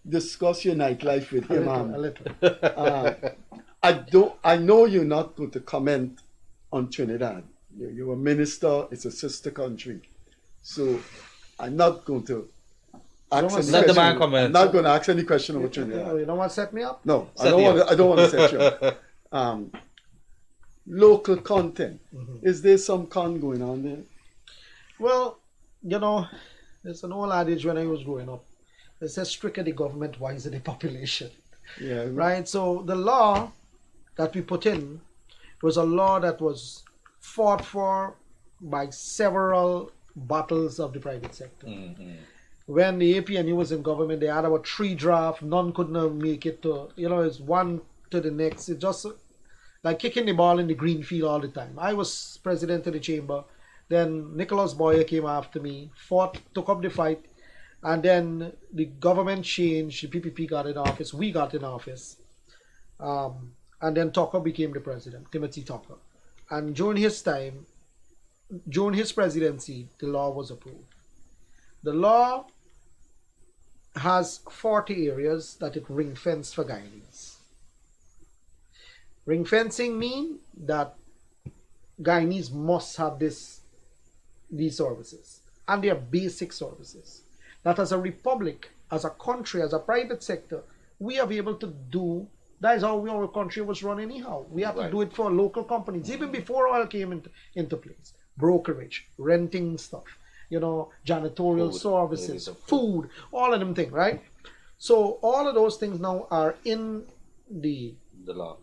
discuss your nightlife with him, A little. I know you're not going to comment on Trinidad. You're a minister. It's a sister country, so I'm not going to ask any Let the man question. comment. I'm not going to ask any question about Trinidad. You know what set me up? No, Set you up. I don't want to set you up. Local content. Is there some con going on there? Well, there's an old adage when I was growing up. It says, stricter the government, wiser the population. Yeah. Right? So the law that we put in was a law that was fought for by several battles of the private sector. When the APNU was in government, they had about 3 drafts. None could not make it to, it's one to the next. It just like kicking the ball in the green field all the time. I was president of the chamber. Then Nicholas Boyer came after me, took up the fight. And then the government changed. The PPP got in office. We got in office. And then Tucker became the president, Timothy Tucker. And during his time, during his presidency, the law was approved. The law has 40 areas that it ring-fenced for Guyanese. Ring-fencing means that Guyanese must have these services. And they are basic services. That as a republic, as a country, as a private sector, we are able to do. That is how our country was run anyhow. We have to do it for local companies, even before oil came into place. Brokerage, renting stuff, janitorial services, food, all of them things, right? So all of those things now are in the law.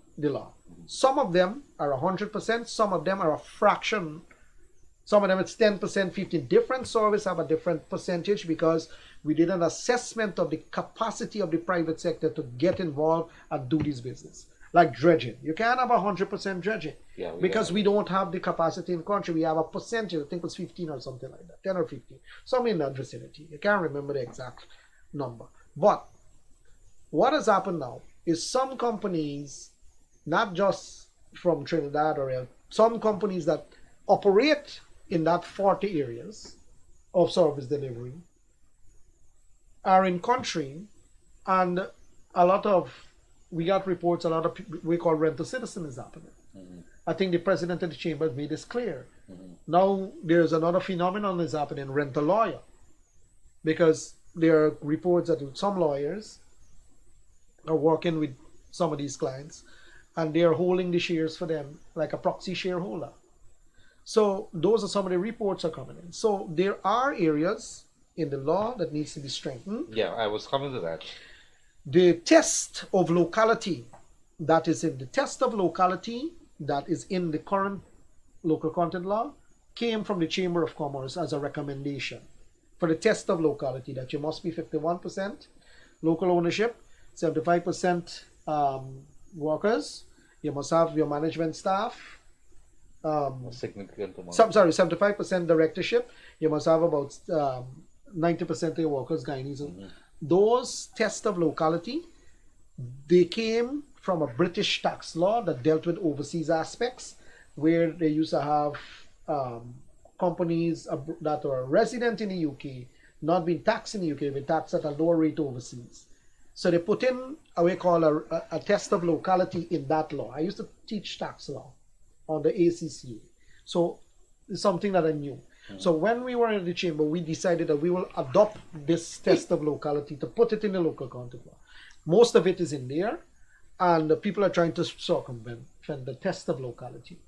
Some of them are 100%, some of them are a fraction. Some of them it's 10%, 15. Different services have a different percentage because we did an assessment of the capacity of the private sector to get involved and do this business. Like dredging. You can't have 100% dredging because we don't have the capacity in the country. We have a percentage, I think it was 15 or something like that, 10 or 15. Something in that vicinity. You can't remember the exact number. But what has happened now is some companies, not just from Trinidad or some companies that operate in that 40 areas of service delivery are in country, and we got reports, a lot of people, we call rent to citizen is happening. I think the president of the chamber made this clear. Now there's another phenomenon that's happening, rent a lawyer, because there are reports that some lawyers are working with some of these clients and they're holding the shares for them like a proxy shareholder. So those are some of the reports are coming in. So there are areas in the law that needs to be strengthened. Yeah, I was coming to that. The test of locality that is in the current local content law came from the Chamber of Commerce as a recommendation for the test of locality, that you must be 51% local ownership, 75% workers, you must have your management staff, Significant amount. 75% directorship. You must have about 90% of your workers Guyanese. Those tests of locality, they came from a British tax law that dealt with overseas aspects, where they used to have companies that are resident in the UK not being taxed in the UK, but taxed at a lower rate overseas. So they put in what we call a test of locality in that law. I used to teach tax law on the ACCA. So it's something that I knew. So when we were in the chamber, we decided that we will adopt this test of locality to put it in the local content law. Most of it is in there, and the people are trying to circumvent the test of locality.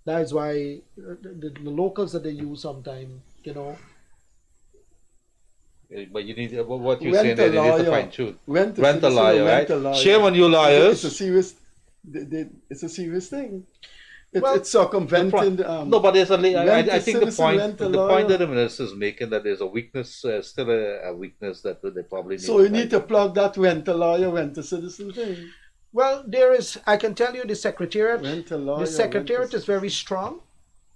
That is why the locals that they use sometimes, you know. But you need what you're saying there. You need to fine tune. Rent a lawyer, right? Lawyer. Shame on you lawyers. It's a serious. It's a serious thing. It's circumventing. No, but there's I think the point that the minister is making, that there's a weakness, still a weakness that they probably need. So you need to plug that rent a lawyer, rent a citizen thing. Well, there is. I can tell you, the secretariat. The secretariat is very strong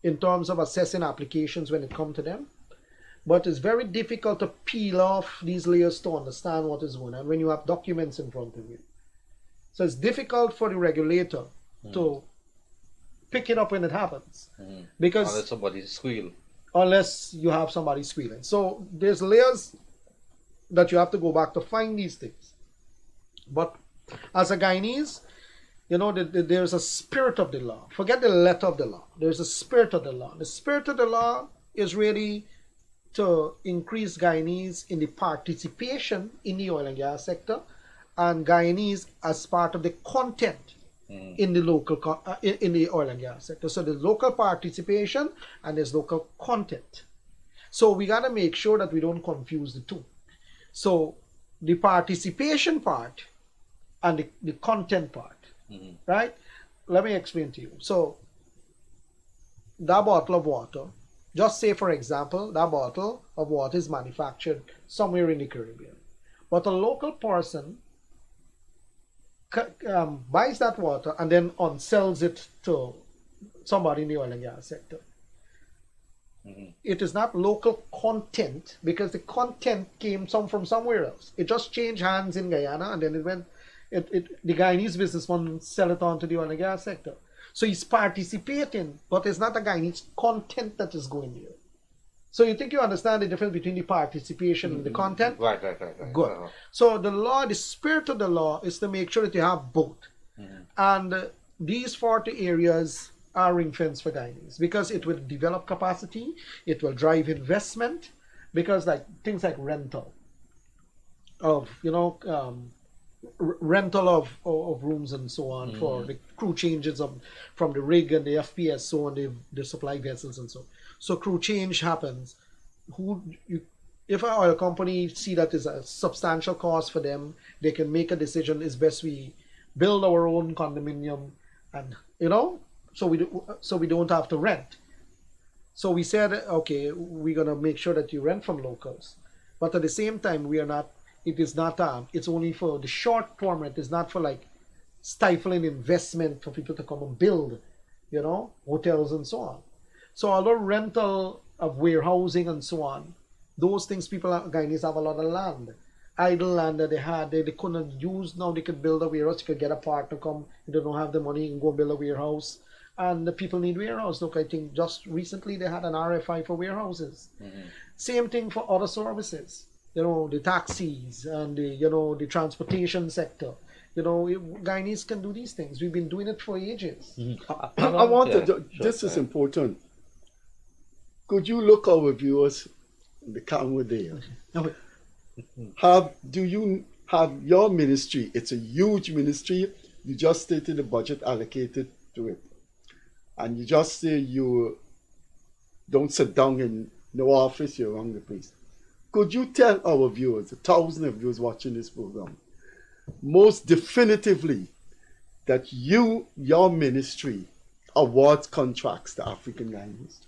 in terms of assessing applications when it comes to them. But it's very difficult to peel off these layers to understand what is going on when you have documents in front of you. So it's difficult for the regulator to pick it up when it happens. Because unless somebody squeal. Unless you have somebody squealing. So there's layers that you have to go back to find these things. But as a Guyanese, you know, there's a spirit of the law. Forget the letter of the law. There's a spirit of the law. The spirit of the law is really to increase Guyanese in the participation in the oil and gas sector, and Guyanese as part of the content in the local in the oil and gas sector. So there's local participation and there's local content. So we got to make sure that we don't confuse the two. So the participation part and the content part, right? Let me explain to you. So that bottle of water, just say for example, that bottle of water is manufactured somewhere in the Caribbean, but a local person buys that water and then sells it to somebody in the oil and gas sector. It is not local content because the content came from somewhere else. It just changed hands in Guyana and then it went. The Guyanese businessman sell it on to the oil and gas sector. So he's participating, but it's not a Guyanese content that is going there. So you think you understand the difference between the participation and the content? Right. Good. So the law, the spirit of the law is to make sure that you have both. And these 40 areas are ring-fenced for Guyanese because it will develop capacity, it will drive investment, because like things like rental of, rental of rooms and so on for the crew changes from the rig and the FPS, so on, the supply vessels and so on. So crew change happens. If an oil company see that is a substantial cost for them, they can make a decision. It's best we build our own condominium, and so we don't have to rent. So we said, okay, we're gonna make sure that you rent from locals, but at the same time we are not. It is not. It's only for the short term. It is not for like stifling investment for people to come and build, hotels and so on. So although rental of warehousing and so on, those things Guyanese have a lot of land, idle land that they had, they couldn't use. Now they could build a warehouse. You could get a partner come. If they don't have the money, you can go build a warehouse. And the people need warehouse. Look, I think just recently they had an RFI for warehouses. Same thing for other services. The taxis and the transportation sector. Guyanese can do these things. We've been doing it for ages. I want to. This is important. Could you look our viewers in the camera there? Do you have your ministry? It's a huge ministry. You just stated the budget allocated to it, and you just say you don't sit down in no office. You're around the place. Could you tell our viewers, 1,000 of viewers watching this program, most definitively that your ministry awards contracts to African Guyanese?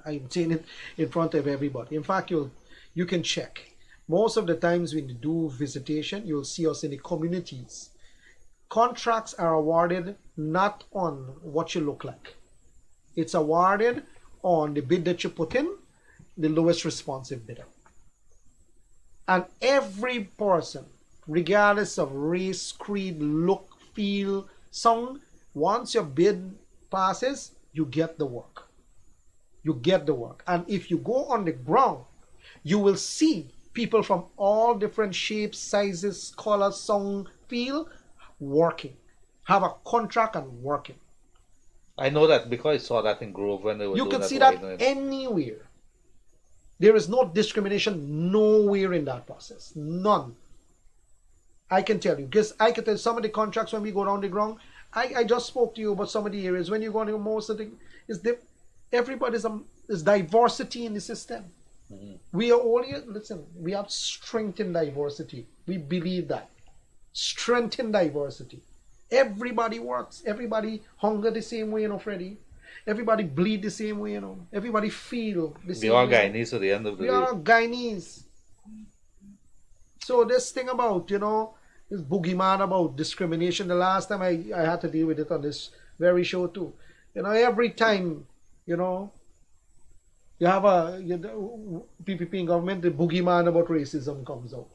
I'm saying it in front of everybody. In fact, you can check. Most of the times when you do visitation, you'll see us in the communities. Contracts are awarded not on what you look like. It's awarded on the bid that you put in, the lowest responsive bidder. And every person, regardless of race, creed, look, feel, song, once your bid passes, you get the work. You get the work. And if you go on the ground, you will see people from all different shapes, sizes, colors, song, feel, working. Have a contract and working. I know that because I saw that in Grove when they were You doing can that see that widening. anywhere. There is no discrimination nowhere in that process. None. I can tell you. Because I can tell you some of the contracts when we go down the ground, I just spoke to you about some of the areas. When you go to most of the, everybody's there's diversity in the system. We are only, listen, we have strength in diversity. We believe that. Strength in diversity. Everybody works. Everybody hunger the same way, Freddie. Everybody bleed the same way, Everybody feel the same We are way. Guyanese at the end of the We day. are Guyanese. So this thing about, this boogeyman about discrimination, the last time I had to deal with it on this very show too. Every time, you have PPP in government, the boogeyman about racism comes out.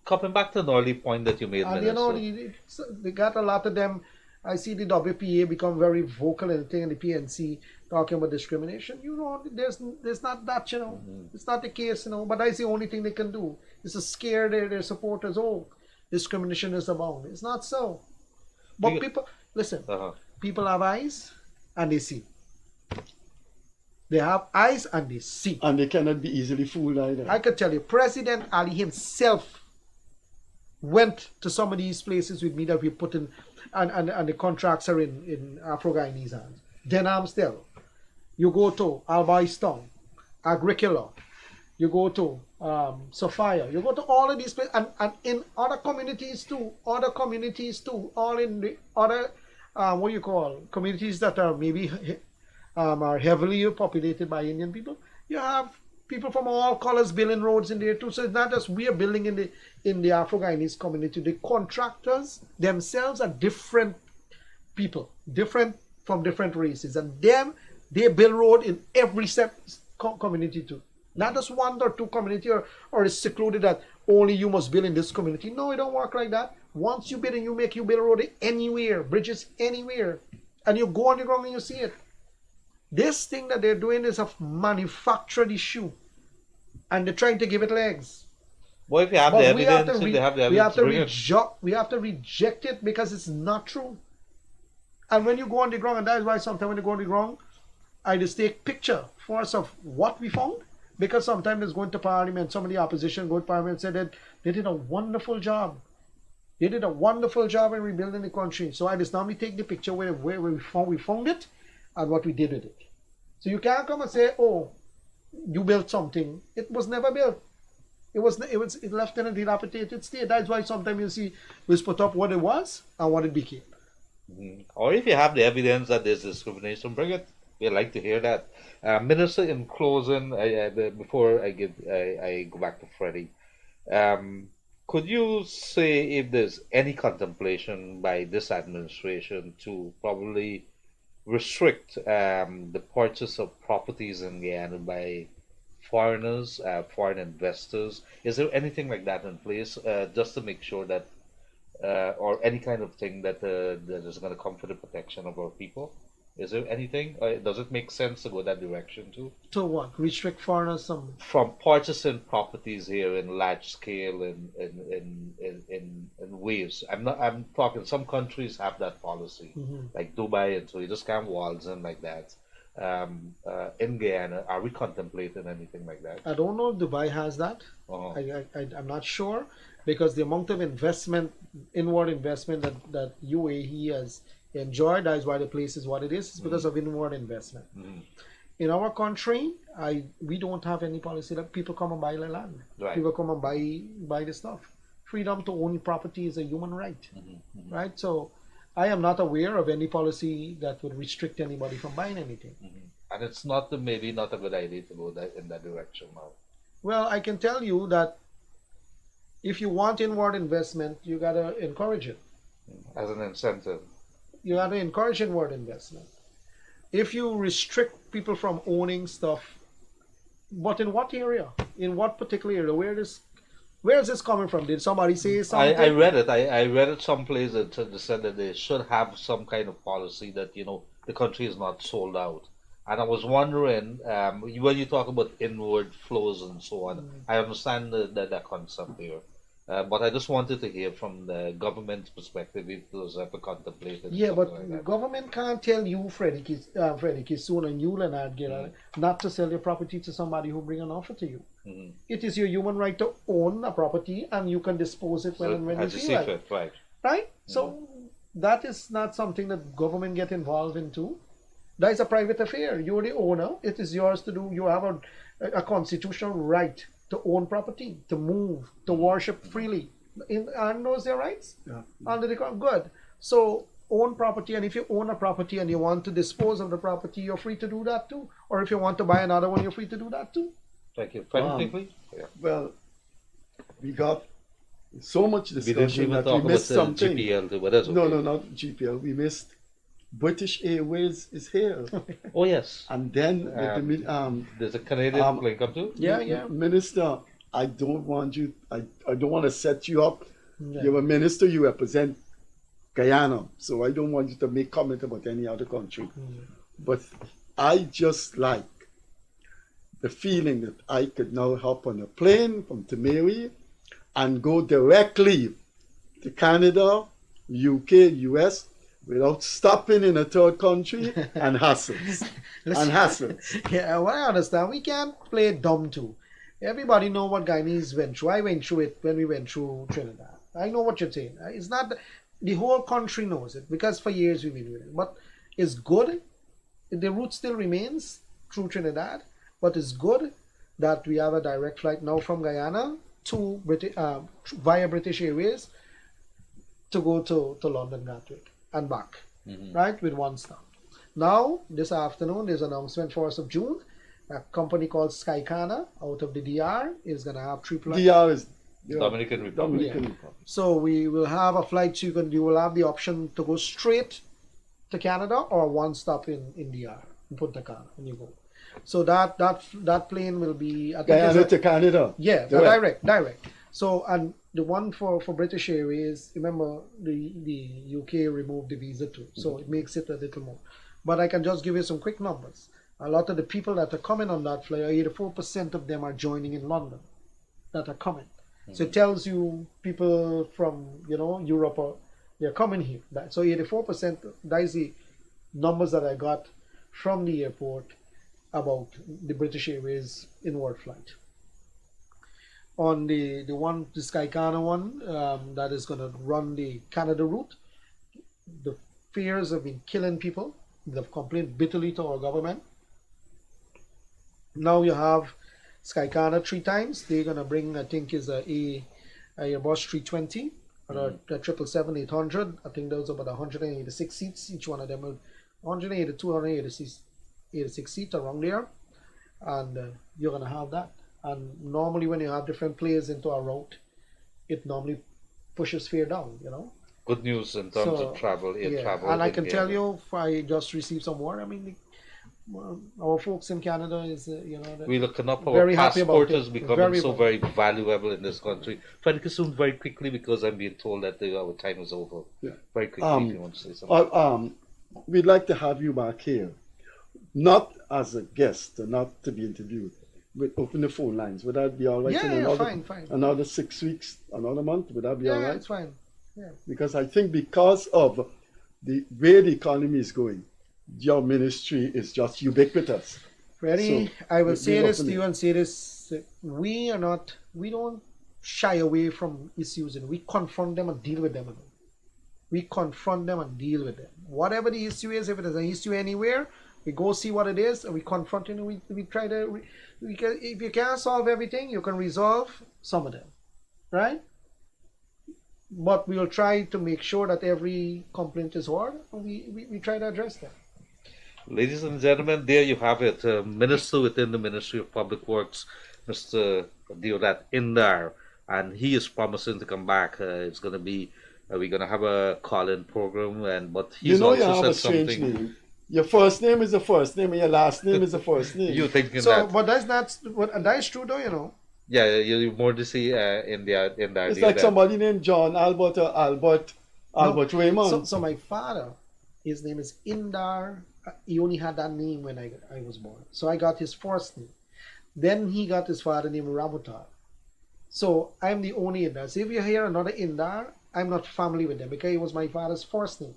Coming back to an early point that you made, And Minister. they got a lot of them. I see the WPA become very vocal and the PNC talking about discrimination. There's not that, It's not the case, But that's the only thing they can do is to scare their supporters. Oh, discrimination is abound. It's not so. But people, listen, people have eyes and they see. They have eyes and they see. And they cannot be easily fooled either. I can tell you, President Ali himself went to some of these places with me that we put in, and the contracts are in Afro-Guyanese hands. Denham still. You go to Albistown, Agricola. You go to Sophia. You go to all of these places, and in other communities too, all in the other, communities that are maybe are heavily populated by Indian people. You have people from all colors building roads in there too. So it's not just we are building in the Afro-Guyanese community. The contractors themselves are different people, different from different races, and they build road in every community too. Not just one or two community or it's secluded that only you must build in this community. No, it don't work like that. Once you build and you build road anywhere, bridges anywhere, and you go on the ground and you see it. This thing that they're doing is a manufactured issue, and they're trying to give it legs. Well, if you have the evidence, if they have the evidence, we have to reject it because it's not true. And when you go on the ground, and that is why sometimes when you go on the ground, I just take picture for us of what we found, because sometimes it's going to parliament, some of the opposition go to parliament and say that they did a wonderful job. They did a wonderful job in rebuilding the country. So I just normally take the picture where we found it and what we did with it. So you can't come and say, oh, you built something. It was never built. It left in a dilapidated state. That's why sometimes you see we put up what it was and what it became. Or if you have the evidence that there's discrimination, bring it. We'd like to hear that. Minister, in closing, before I go back to Freddie, could you say if there's any contemplation by this administration to probably restrict the purchase of properties in Guyana by foreigners, foreign investors? Is there anything like that in place just to make sure that, or any kind of thing that is going to come for the protection of our people? Is there anything? Does it make sense to go that direction too? To what? Restrict foreigners from purchasing properties here in large scale in waves. I'm talking. Some countries have that policy, like Dubai, and so you just can't waltz in like that. In Guyana, are we contemplating anything like that? I don't know if Dubai has that. I'm not sure, because the amount of investment, inward investment that UAE has enjoyed, that is why the place is what it is. It's because of inward investment. In our country, we don't have any policy that people come and buy the land. Right. People come and buy the stuff. Freedom to own property is a human right, right? So I am not aware of any policy that would restrict anybody from buying anything. And it's maybe not a good idea to go in that direction now. Well, I can tell you that if you want inward investment, you gotta encourage it. As an incentive. You got to encourage inward investment. If you restrict people from owning stuff, but in what area? In what particular area? Where is this coming from? Did somebody say something? I read it. I read it someplace that they said that they should have some kind of policy that the country is not sold out. And I was wondering, when you talk about inward flows and so on, I understand that concept here. But I just wanted to hear from the government's perspective if it was ever contemplated. Yeah, but like that. government can't tell you, Freddie Kissoon, and you, Leonard Gildarie, not to sell your property to somebody who bring an offer to you. It is your human right to own a property, and you can dispose it when and when you feel like it. Right. Right? So that is not something that government get involved into. That is a private affair. You're the owner. It is yours to do. You have a constitutional right to own property, to move, to worship freely. Aren't those their rights? Yeah. Under the good. So own property, and if you own a property and you want to dispose of the property, you're free to do that too. Or if you want to buy another one, you're free to do that too. Thank you. Quickly? Yeah. Well, we got so much We didn't discussion even that talk we missed about something. GPL, but that's okay. No, not GPL. We missed British Airways is here. Oh, yes. And then There's a Canadian plane come too? Yeah. Minister, I don't want you. I don't want to set you up. Yeah. You're a minister. You represent Guyana, so I don't want you to make comment about any other country. But I just like the feeling that I could now hop on a plane from Tamari and go directly to Canada, UK, US, without stopping in a third country and hassles. Yeah, well, I understand. We can't play dumb too. Everybody know what Guyanese went through. I went through it when we went through Trinidad. I know what you're saying. It's not the whole country knows it because for years we've been doing it. But it's good. The route still remains through Trinidad. But it's good that we have a direct flight now from Guyana to via British Airways to go to London Gatwick and back, right, with one stop. Now, this afternoon, there's an announcement for us of June. A company called Skycana out of the DR is going to have 3 flights. DR is Dominican Republic. Yeah. So we will have a flight. You will have the option to go straight to Canada or one stop in DR, in Punta Cana, and you go. So that plane will be Guyana to Canada. Yeah, direct. So and the one for British Airways, remember the UK removed the visa too, so it makes it a little more. But I can just give you some quick numbers. A lot of the people that are coming on that flight, 84% of them are joining in London that are coming. So it tells you people from Europe they're coming here. So 84%, that is the numbers that I got from the airport about the British Airways inward flight. On the Skycana one that is going to run the Canada route, the fares have been killing people. They've complained bitterly to our government. Now you have Skycana 3 times. They're going to bring, I think, is a Airbus 320 or a 777-800. I think those are about 186 seats. Each one of them will 182, 186 seats around there. And you're going to have that. And normally when you have different players into a route, it normally pushes fare down, Good news in terms of travel, air travel. And I can tell you, I just received some more. I mean, our folks in Canada is, we're looking up. Our very happy about passport it. is becoming very valuable in this country. Freddie Kissoon, very quickly, because I'm being told that our time is over. Yeah. Very quickly, if you want to say something. We'd like to have you back here, not as a guest, not to be interviewed. We'd open the phone lines. Would that be all right? Fine. Another 6 weeks, another month, would that be all right? Yeah, it's fine. Yeah. Because I think because of the way the economy is going, your ministry is just ubiquitous. Freddie, So, I will we- say we this to open you it. and say this. We don't shy away from issues, and we confront them and deal with them. We confront them and deal with them. Whatever the issue is, if it is an issue anywhere, we go see what it is and we confront it, and we try to, if you can't solve everything, you can resolve some of them, right? But we'll try to make sure that every complaint is heard, and we try to address them. Ladies and gentlemen, there you have it. Minister within the Ministry of Public Works, Mr. Deodat Indar, and he is promising to come back. It's going to be, we're going to have a call-in program, but he's you also have said a strange something. name. Your first name is the first name, and your last name is the first name. You thinking So, that? but that's not. But that is true, though. Yeah, you more to see in the It's like somebody named John Albert or Albert Raymond. So my father, his name is Indar. He only had that name when I was born. So I got his first name. Then he got his father named Ramutar. So I'm the only Indar. So if you hear another Indar, I'm not family with them because it was my father's first name.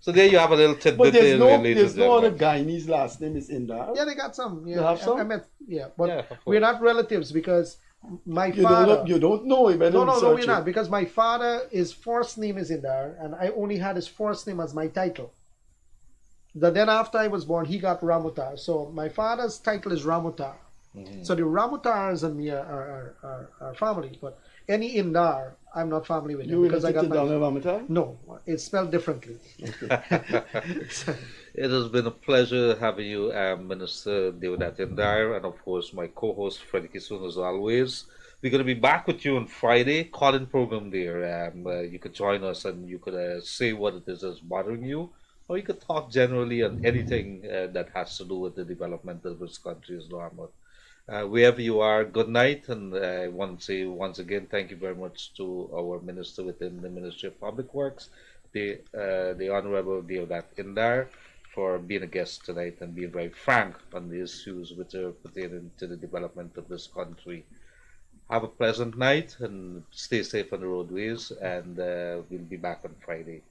So there you have a little tidbit. But there's related no to other that. Guyanese last name is Indar. Yeah, they got some. Yeah, They have some? I met. Yeah, but Yeah, of we're course. not relatives because my You father. you don't know him. No, we're not because my father, his first name is Indar, and I only had his first name as my title. Then after I was born, he got Ramutar. So my father's title is Ramutar. So the Ramutars and me are family, but any Indar, I'm not family with them You because I got related to Donald Ramatai? No, it's spelled differently. It has been a pleasure having you, Minister Deodat Indar, and of course my co-host Freddie Kissoon as always. We're going to be back with you on Friday, call-in program there. You could join us and you could say what it is that's bothering you, or you could talk generally on anything that has to do with the development of this country is normal. Wherever you are, good night, and I want to say once again thank you very much to our minister within the Ministry of Public Works, the Honorable Deodat Indar, for being a guest tonight and being very frank on the issues which are pertaining to the development of this country. Have a pleasant night and stay safe on the roadways, and we'll be back on Friday.